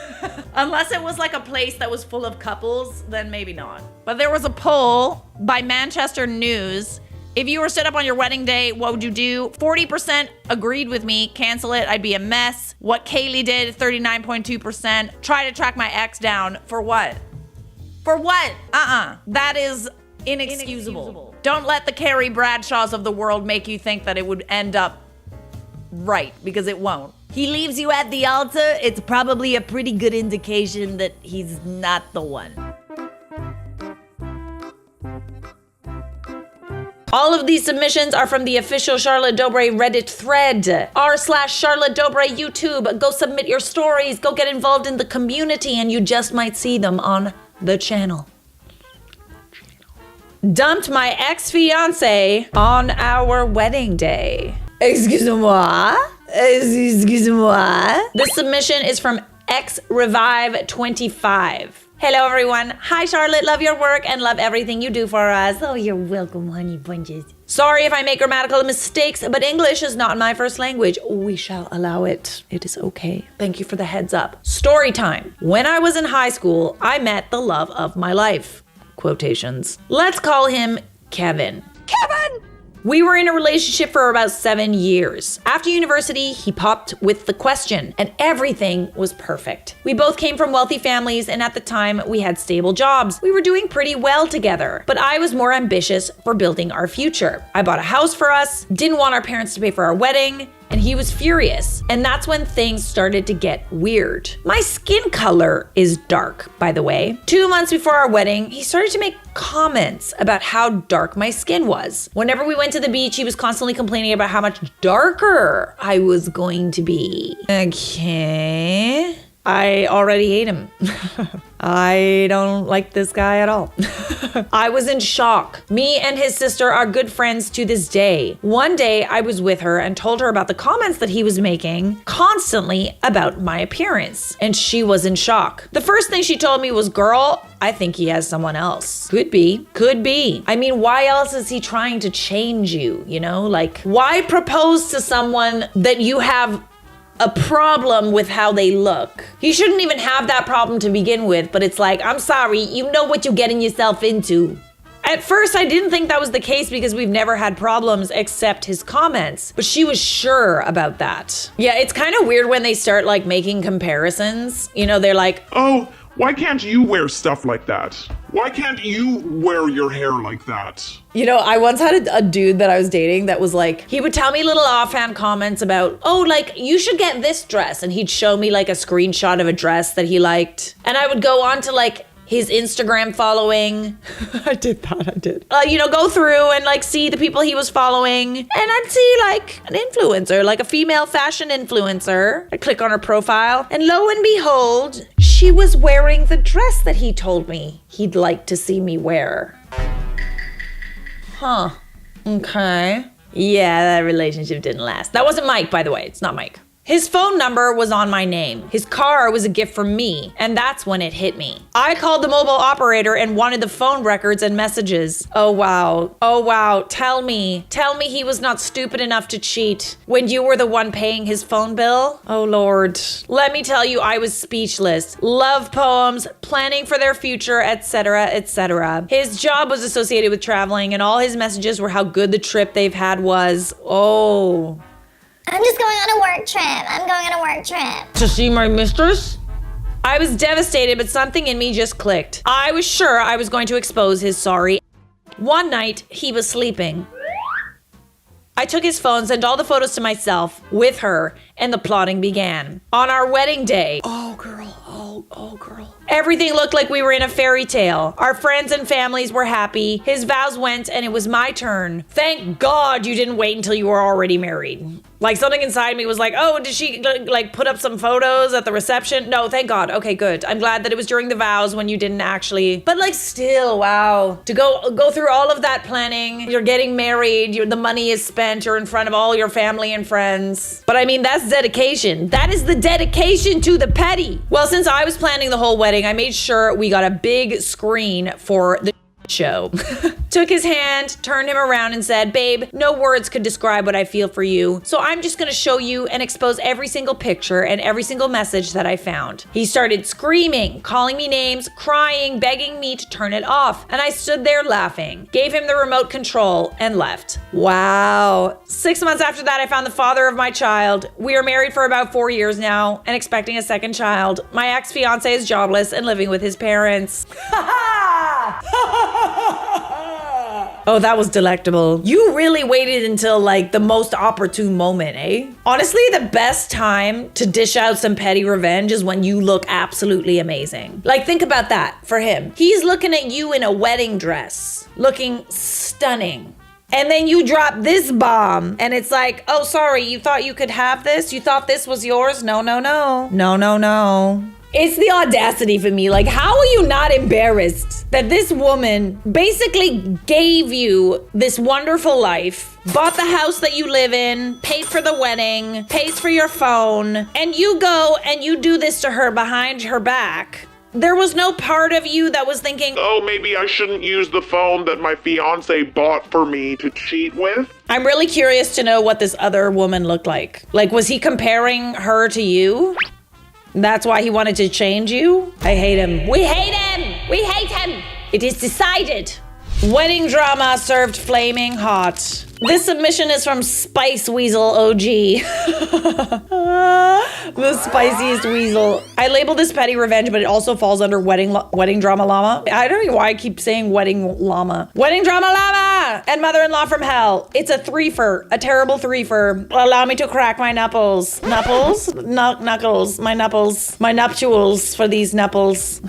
Unless it was like a place that was full of couples, then maybe not. But there was a poll by Manchester News. If you were stood up on your wedding day, what would you do? 40% agreed with me. Cancel it. I'd be a mess. What Kaylee did, 39.2%. Try to track my ex down. For what? For what? That is inexcusable. Don't let the Carrie Bradshaws of the world make you think that it would end up right, because it won't. He leaves you at the altar. It's probably a pretty good indication that he's not the one. All of these submissions are from the official Charlotte Dobre Reddit thread. r/Charlotte Dobre YouTube. Go submit your stories. Go get involved in the community and you just might see them on the channel. Dumped my ex-fiance on our wedding day. Excuse-moi? Excuse-moi? This submission is from XRevive25. Hello everyone. Hi Charlotte, love your work and love everything you do for us. Oh, you're welcome, honey bunches. Sorry if I make grammatical mistakes, but English is not my first language. We shall allow it. It is okay. Thank you for the heads up. Story time. When I was in high school, I met the love of my life. Quotations. Let's call him Kevin. Kevin! We were in a relationship for about 7 years. After university, he popped with the question, and everything was perfect. We both came from wealthy families, and at the time, we had stable jobs. We were doing pretty well together, but I was more ambitious for building our future. I bought a house for us, didn't want our parents to pay for our wedding, and he was furious. And that's when things started to get weird. My skin color is dark, by the way. 2 months before our wedding, he started to make comments about how dark my skin was. Whenever we went to the beach, he was constantly complaining about how much darker I was going to be. Okay. I already hate him. I don't like this guy at all. I was in shock. Me and his sister are good friends to this day. One day I was with her and told her about the comments that he was making constantly about my appearance, and she was in shock. The first thing she told me was, girl, I think he has someone else. Could be. Could be. I mean, why else is he trying to change you? You know, like, why propose to someone that you have a problem with how they look? You shouldn't even have that problem to begin with, but it's like, I'm sorry, you know what you're getting yourself into. At first, I didn't think that was the case because we've never had problems except his comments, but she was sure about that. Yeah, it's kind of weird when they start like making comparisons. You know, they're like, Oh, why can't you wear stuff like that? Why can't you wear your hair like that? you know, I once had a dude that I was dating that was like, he would tell me little offhand comments about, oh, like, you should get this dress. And he'd show me like a screenshot of a dress that he liked. And I would go on to like his Instagram following. I did. You know, go through and like see the people he was following. And I'd see like an influencer, like a female fashion influencer. I'd click on her profile and lo and behold, she was wearing the dress that he told me he'd like to see me wear. Huh. Okay. Yeah, that relationship didn't last. That wasn't Mike, by the way. It's not Mike. His phone number was on my name. His car was a gift from me, and that's when it hit me. I called the mobile operator and wanted the phone records and messages. Oh wow. Oh wow. Tell me he was not stupid enough to cheat when you were the one paying his phone bill. Oh Lord. Let me tell you, I was speechless. Love poems, planning for their future, etc., etc. His job was associated with traveling, and all his messages were how good the trip they've had was. Oh. I'm just going on a work trip. To see my mistress? I was devastated, but something in me just clicked. I was sure I was going to expose his sorry. One night, he was sleeping. I took his phone, sent all the photos to myself with her, and the plotting began. On our wedding day, oh girl. Everything looked like we were in a fairy tale. Our friends and families were happy. His vows went, and it was my turn. Thank God you didn't wait until you were already married. Like something inside me was like, oh, did she like put up some photos at the reception? No, thank God. Okay, good. I'm glad that it was during the vows when you didn't actually, but like still, wow. To go through all of that planning, you're getting married, the money is spent, you're in front of all your family and friends. But I mean, that's dedication. That is the dedication to the petty. Well, since I was planning the whole wedding, I made sure we got a big screen for the show. Took his hand, turned him around and said, babe, no words could describe what I feel for you. So I'm just gonna show you and expose every single picture and every single message that I found. He started screaming, calling me names, crying, begging me to turn it off. And I stood there laughing, gave him the remote control and left. Wow. 6 months after that, I found the father of my child. We are married for about 4 years now and expecting a second child. My ex-fiance is jobless and living with his parents. Oh, that was delectable. You really waited until like the most opportune moment, eh? Honestly, the best time to dish out some petty revenge is when you look absolutely amazing. Like, think about that for him. He's looking at you in a wedding dress, looking stunning. And then you drop this bomb and it's like, oh, sorry, you thought you could have this? You thought this was yours? No. It's the audacity for me. Like, how are you not embarrassed that this woman basically gave you this wonderful life, bought the house that you live in, paid for the wedding, pays for your phone, and you go and you do this to her behind her back? There was no part of you that was thinking, Oh, maybe I shouldn't use the phone that my fiance bought for me to cheat with? I'm really curious to know what this other woman looked like. Like, was he comparing her to you? That's why he wanted to change you? I hate him. We hate him! We hate him! It is decided. Wedding drama served flaming hot. This submission is from Spice Weasel OG. The spiciest weasel. I labeled this petty revenge, but it also falls under wedding drama llama. I don't know why I keep saying wedding llama. Wedding drama llama and mother-in-law from hell. It's a threefer, a terrible threefer. Allow me to crack my knuckles. Knuckles? Knuckles. My knuckles. My nuptials for these knuckles.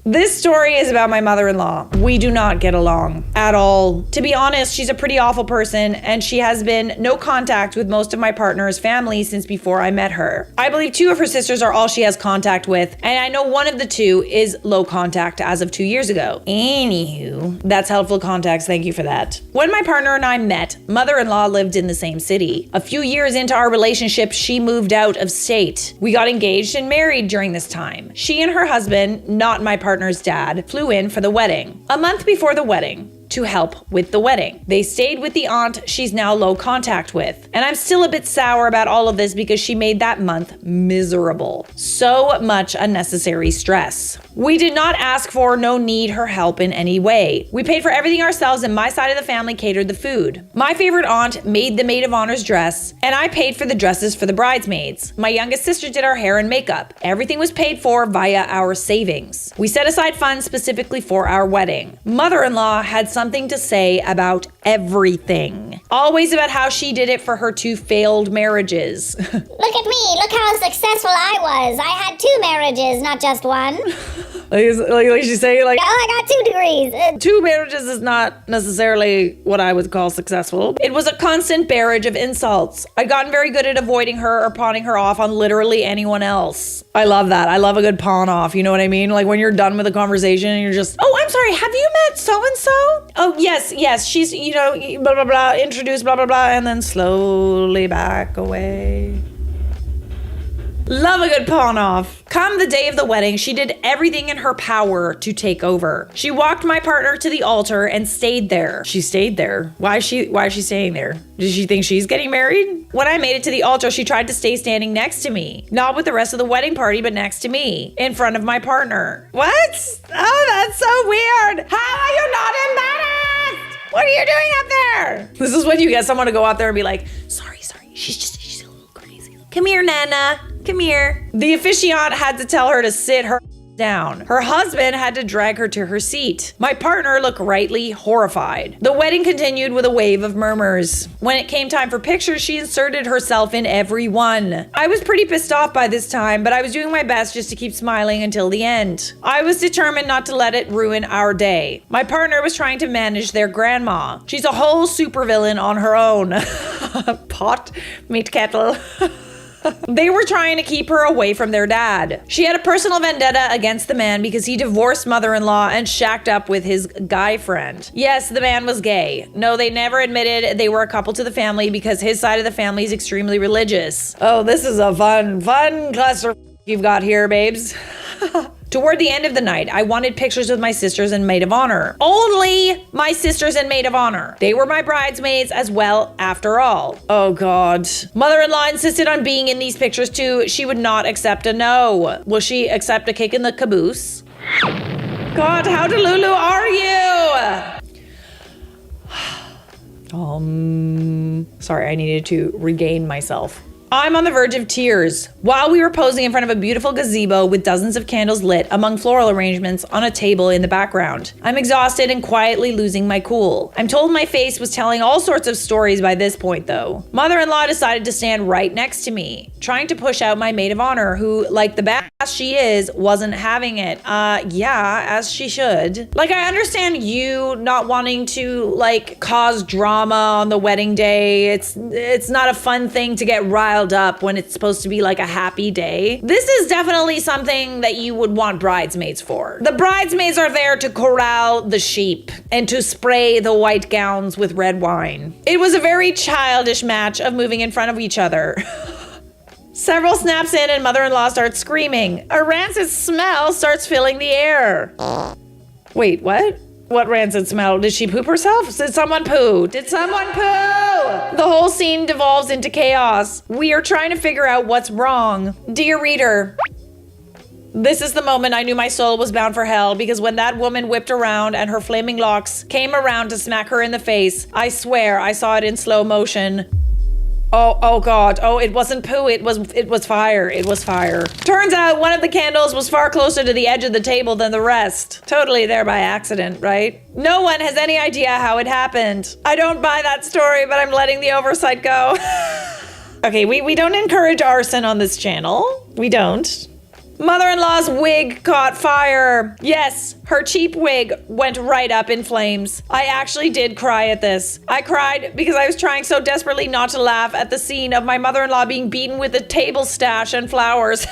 This story is about my mother-in-law. We do not get along at all. To be honest, she's a pretty awful person, and she has been no contact with most of my partner's family since before I met her. I believe 2 of her sisters are all she has contact with, and I know one of the 2 is low contact as of 2 years ago. Anywho, that's helpful context. Thank you for that. When my partner and I met, mother-in-law lived in the same city. A few years into our relationship, she moved out of state. We got engaged and married during this time. She and her husband, not my partner's dad, flew in for the wedding. A month before the wedding, to help with the wedding. They stayed with the aunt she's now low contact with. And I'm still a bit sour about all of this because she made that month miserable. So much unnecessary stress. We did not ask for, no need her help in any way. We paid for everything ourselves and my side of the family catered the food. My favorite aunt made the maid of honor's dress and I paid for the dresses for the bridesmaids. My youngest sister did our hair and makeup. Everything was paid for via our savings. We set aside funds specifically for our wedding. Mother-in-law had something to say about everything. Always about how she did it for her 2 failed marriages. Look at me. Look how successful I was. I had 2 marriages, not just one. Like she say, like, Oh, I got 2 degrees. 2 marriages is not necessarily what I would call successful. It was a constant barrage of insults. I'd gotten very good at avoiding her or pawning her off on literally anyone else. I love that. I love a good pawn off. You know what I mean? Like when you're done with a conversation and you're just, oh, I'm sorry. Have you met so-and-so? Oh, yes. She's, blah, blah, blah, introduce, blah, blah, blah, and then slowly back away. Love a good pawn off. Come the day of the wedding, she did everything in her power to take over. She walked my partner to the altar and stayed there. She stayed there. Why is she staying there? Does she think she's getting married? When I made it to the altar, she tried to stay standing next to me. Not with the rest of the wedding party, but next to me. In front of my partner. What? Oh, that's so weird. How are you not embarrassed? What are you doing up there? This is when you get someone to go out there and be like, sorry. She's a little crazy. Come here, Nana. Come here. The officiant had to tell her to sit her down. Her husband had to drag her to her seat. My partner looked rightly horrified. The wedding continued with a wave of murmurs. When it came time for pictures, she inserted herself in every one. I was pretty pissed off by this time, but I was doing my best just to keep smiling until the end. I was determined not to let it ruin our day. My partner was trying to manage their grandma. She's a whole supervillain on her own. Pot, meat kettle. They were trying to keep her away from their dad. She had a personal vendetta against the man because he divorced mother-in-law and shacked up with his guy friend. Yes, the man was gay. No, they never admitted they were a couple to the family because his side of the family is extremely religious. Oh, this is a fun cluster you've got here, babes. Toward the end of the night, I wanted pictures with my sisters and maid of honor. Only my sisters and maid of honor. They were my bridesmaids as well, after all. Oh God. Mother-in-law insisted on being in these pictures too. She would not accept a no. Will she accept a kick in the caboose? God, how delulu are you? Sorry, I needed to regain myself. I'm on the verge of tears. While we were posing in front of a beautiful gazebo with dozens of candles lit among floral arrangements on a table in the background. I'm exhausted and quietly losing my cool. I'm told my face was telling all sorts of stories by this point though. Mother-in-law decided to stand right next to me, trying to push out my maid of honor who, like the badass she is, wasn't having it. Yeah, as she should. Like, I understand you not wanting to, like, cause drama on the wedding day. It's not a fun thing to get riled up when it's supposed to be like a happy day. This is definitely something that you would want bridesmaids for. The bridesmaids are there to corral the sheep and to spray the white gowns with red wine. It was a very childish match of moving in front of each other. Several snaps in and mother-in-law starts screaming. A rancid smell starts filling the air. Wait, what? What rancid smell? Did she poop herself? Did someone poo? Did someone poo? The whole scene devolves into chaos. We are trying to figure out what's wrong. Dear reader, this is the moment I knew my soul was bound for hell, because when that woman whipped around and her flaming locks came around to smack her in the face, I swear I saw it in slow motion. Oh God. Oh, it wasn't poo. It was fire. It was fire. Turns out one of the candles was far closer to the edge of the table than the rest. Totally there by accident, right? No one has any idea how it happened. I don't buy that story, but I'm letting the oversight go. Okay, we don't encourage arson on this channel. We don't. Mother-in-law's wig caught fire. Yes, her cheap wig went right up in flames. I actually did cry at this. I cried because I was trying so desperately not to laugh at the scene of my mother-in-law being beaten with a table stash and flowers.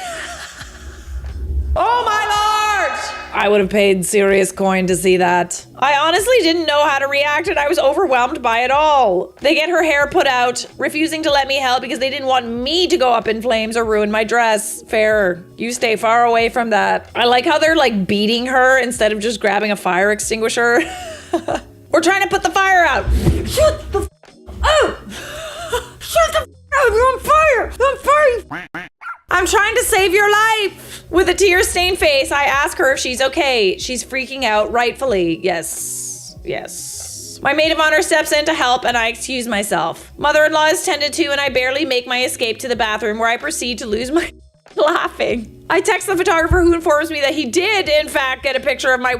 Oh my lord! I would have paid serious coin to see that. I honestly didn't know how to react and I was overwhelmed by it all. They get her hair put out, refusing to let me help because they didn't want me to go up in flames or ruin my dress. Fair. You stay far away from that. I like how they're like beating her instead of just grabbing a fire extinguisher. We're trying to put the fire out. Shut the oh! Shut the out! You're on fire! I'm fire! I'm trying to save your life. With a tear-stained face, I ask her if she's okay. She's freaking out, rightfully. Yes. My maid of honor steps in to help and I excuse myself. Mother-in-law is tended to and I barely make my escape to the bathroom where I proceed to lose my laughing. I text the photographer who informs me that he did, in fact, get a picture of my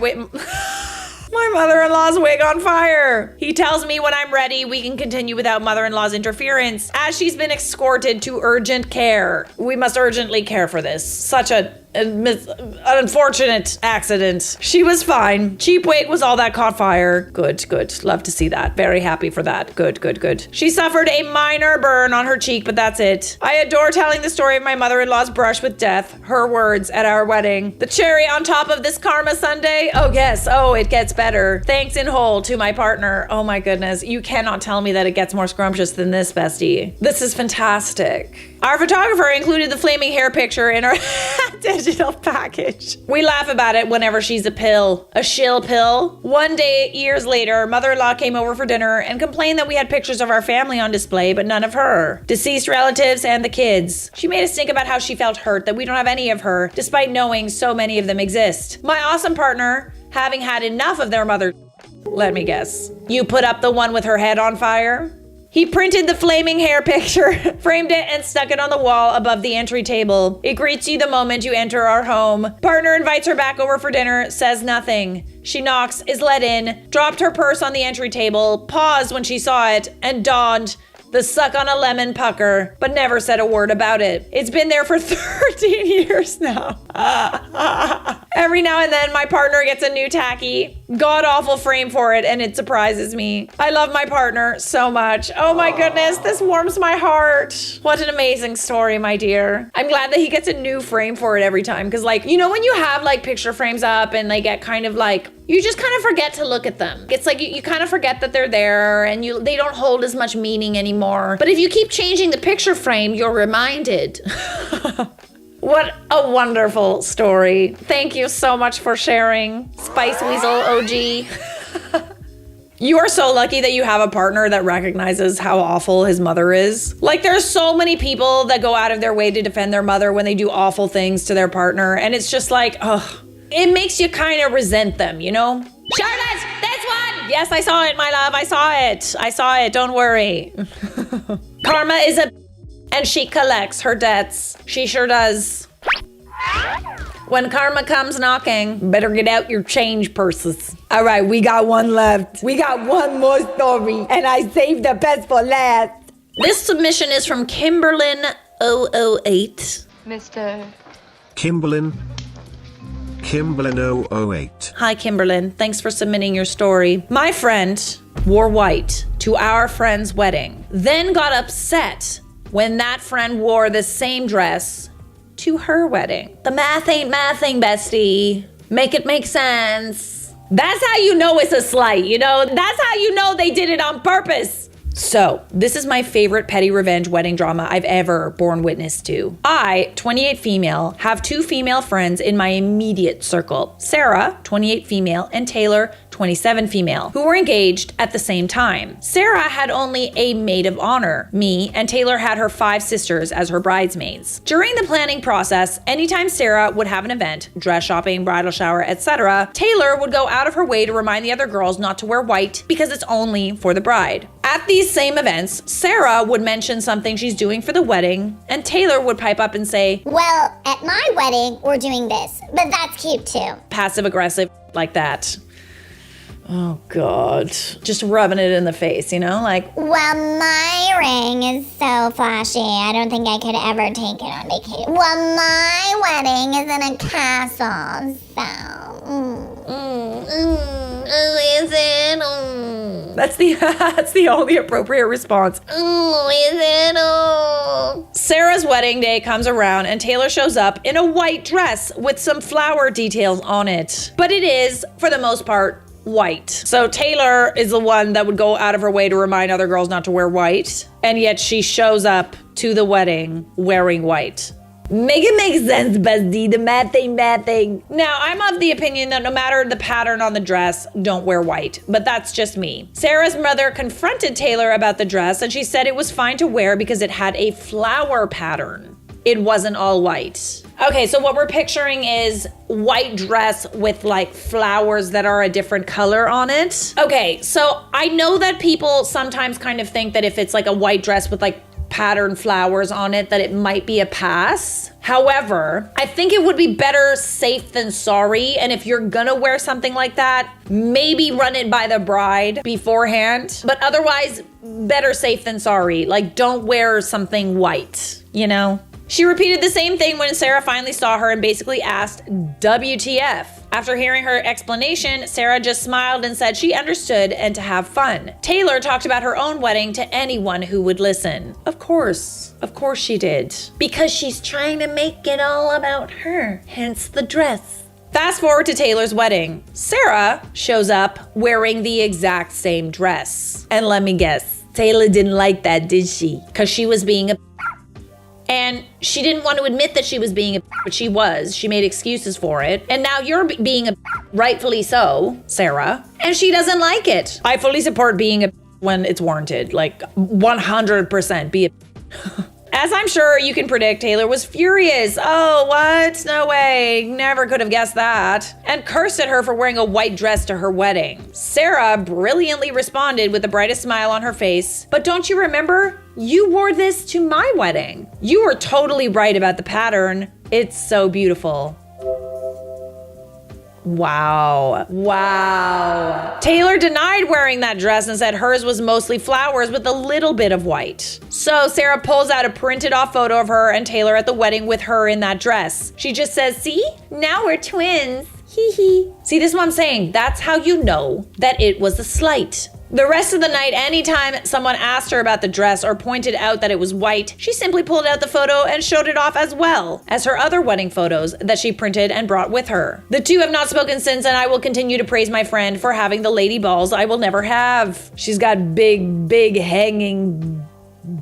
my mother-in-law's wig on fire. He tells me when I'm ready, we can continue without mother-in-law's interference, as she's been escorted to urgent care. We must urgently care for this. Such an unfortunate accident. She was fine. Cheap wig was all that caught fire. Good. Love to see that. Very happy for that. Good. She suffered a minor burn on her cheek, but that's it. I adore telling the story of my mother-in-law's brush with death. Her words at our wedding. The cherry on top of this karma sundae. Oh yes. Oh, it gets better. Thanks in whole to my partner. Oh my goodness. You cannot tell me that it gets more scrumptious than this, bestie. This is fantastic. Our photographer included the flaming hair picture in our digital package. We laugh about it whenever she's a shill pill. One day, years later, mother-in-law came over for dinner and complained that we had pictures of our family on display, but none of her. Deceased relatives and the kids. She made us think about how she felt hurt that we don't have any of her, despite knowing so many of them exist. My awesome partner, having had enough of their mother, let me guess. You put up the one with her head on fire? He printed the flaming hair picture, framed it, and stuck it on the wall above the entry table. It greets you the moment you enter our home. Partner invites her back over for dinner, says nothing. She knocks, is let in, dropped her purse on the entry table, paused when she saw it, and donned the suck on a lemon pucker, but never said a word about it. It's been there for 13 years now. Every now and then, my partner gets a new tacky, god-awful frame for it, and it surprises me. I love my partner so much. Oh my goodness, this warms my heart. What an amazing story, my dear. I'm glad that he gets a new frame for it every time, because like, you know when you have like picture frames up and they get kind of like, you just kind of forget to look at them. It's like you kind of forget that they're there and they don't hold as much meaning anymore. But if you keep changing the picture frame, you're reminded. What a wonderful story. Thank you so much for sharing, Spice Weasel OG. You are so lucky that you have a partner that recognizes how awful his mother is. Like, there's so many people that go out of their way to defend their mother when they do awful things to their partner. And it's just like, ugh. It makes you kind of resent them, you know? Charlotte, this one! Yes, I saw it, my love. I saw it. Don't worry. Karma is and she collects her debts. She sure does. When karma comes knocking, better get out your change purses. All right, we got one left. We got one more story, and I saved the best for last. This submission is from Kimberlyn 008. Mr. Kimberlyn 008. Hi, Kimberlyn. Thanks for submitting your story. My friend wore white to our friend's wedding, then got upset when that friend wore the same dress to her wedding. The math ain't mathing, bestie. Make it make sense. That's how you know it's a slight, you know? That's how you know they did it on purpose. So, this is my favorite petty revenge wedding drama I've ever borne witness to. I, 28 female, have two female friends in my immediate circle. Sarah, 28 female, and Taylor, 27 female, who were engaged at the same time. Sarah had only a maid of honor, me, and Taylor had her 5 sisters as her bridesmaids. During the planning process, anytime Sarah would have an event, dress shopping, bridal shower, etc., Taylor would go out of her way to remind the other girls not to wear white because it's only for the bride. At these same events, Sarah would mention something she's doing for the wedding, and Taylor would pipe up and say, "Well, at my wedding, we're doing this, but that's cute too." Passive aggressive like that. Oh, God. Just rubbing it in the face, you know? Like, Well, my ring is so flashy, I don't think I could ever take it on vacation. Well, my wedding is in a castle, so... is it? that's the only appropriate response. Is it? Sarah's wedding day comes around and Taylor shows up in a white dress with some flower details on it. But it is, for the most part, white. So Taylor is the one that would go out of her way to remind other girls not to wear white. And yet she shows up to the wedding wearing white. Make it make sense, bestie. The math ain't bad thing. Now, I'm of the opinion that no matter the pattern on the dress, don't wear white. But that's just me. Sarah's mother confronted Taylor about the dress and she said it was fine to wear because it had a flower pattern. It wasn't all white. Okay, so what we're picturing is white dress with like flowers that are a different color on it. Okay, so I know that people sometimes kind of think that if it's like a white dress with like pattern flowers on it, that it might be a pass. However, I think it would be better safe than sorry. And if you're gonna wear something like that, maybe run it by the bride beforehand. But otherwise, better safe than sorry. Like, don't wear something white, you know? She repeated the same thing when Sarah finally saw her and basically asked, WTF? After hearing her explanation, Sarah just smiled and said she understood and to have fun. Taylor talked about her own wedding to anyone who would listen. Of course she did. Because she's trying to make it all about her, hence the dress. Fast forward to Taylor's wedding. Sarah shows up wearing the exact same dress. And let me guess, Taylor didn't like that, did she? Because she was being a and she didn't want to admit that she was being a but she was. She made excuses for it. And now you're being a rightfully so, Sarah. And she doesn't like it. I fully support being a when it's warranted. Like 100% be a As I'm sure you can predict, Taylor was furious. Oh, what? No way. Never could have guessed that. And cursed at her for wearing a white dress to her wedding. Sarah brilliantly responded with the brightest smile on her face. But don't you remember? You wore this to my wedding. You were totally right about the pattern. It's so beautiful. Wow. Taylor denied wearing that dress and said hers was mostly flowers with a little bit of white. So Sarah pulls out a printed off photo of her and Taylor at the wedding with her in that dress. She just says, see, now we're twins. Hee hee. See, this is what I'm saying. That's how you know that it was a slight. The rest of the night, anytime someone asked her about the dress or pointed out that it was white, she simply pulled out the photo and showed it off as well as her other wedding photos that she printed and brought with her. The two have not spoken since, and I will continue to praise my friend for having the lady balls I will never have. She's got big, hanging,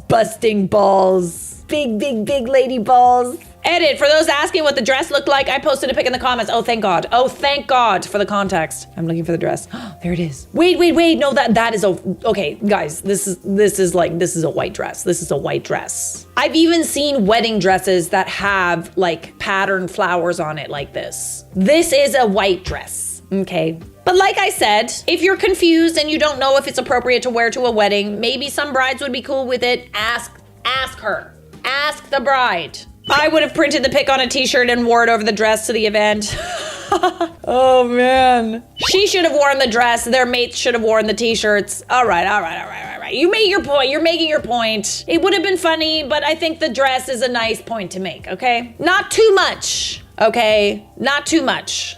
busting balls. Big lady balls. Edit, for those asking what the dress looked like, I posted a pic in the comments. Oh, thank God. Oh, thank God for the context. I'm looking for the dress. There it is. Wait. No, that is okay, guys, this is a white dress. This is a white dress. I've even seen wedding dresses that have like patterned flowers on it like this. This is a white dress, okay? But like I said, if you're confused and you don't know if it's appropriate to wear to a wedding, maybe some brides would be cool with it. Ask her. Ask the bride. I would have printed the pic on a t-shirt and wore it over the dress to the event. Oh man. She should have worn the dress. Their mates should have worn the t-shirts. All right. You made your point. You're making your point. It would have been funny, but I think the dress is a nice point to make, okay? Not too much, okay? Not too much.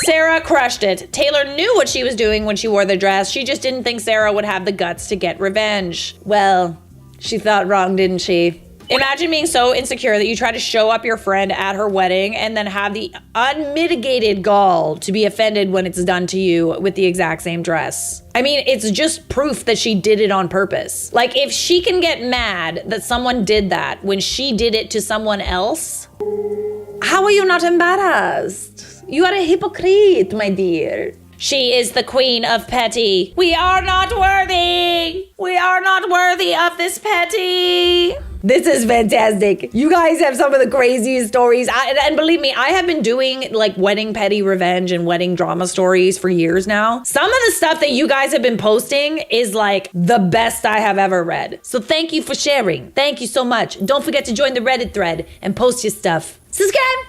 Sarah crushed it. Taylor knew what she was doing when she wore the dress. She just didn't think Sarah would have the guts to get revenge. Well, she thought wrong, didn't she? Imagine being so insecure that you try to show up your friend at her wedding and then have the unmitigated gall to be offended when it's done to you with the exact same dress. I mean, it's just proof that she did it on purpose. Like, if she can get mad that someone did that when she did it to someone else, how are you not embarrassed? You are a hypocrite, my dear. She is the queen of petty. We are not worthy. We are not worthy of this petty. This is fantastic. You guys have some of the craziest stories. And believe me, I have been doing like wedding petty revenge and wedding drama stories for years now. Some of the stuff that you guys have been posting is like the best I have ever read. So thank you for sharing. Thank you so much. Don't forget to join the Reddit thread and post your stuff. Subscribe.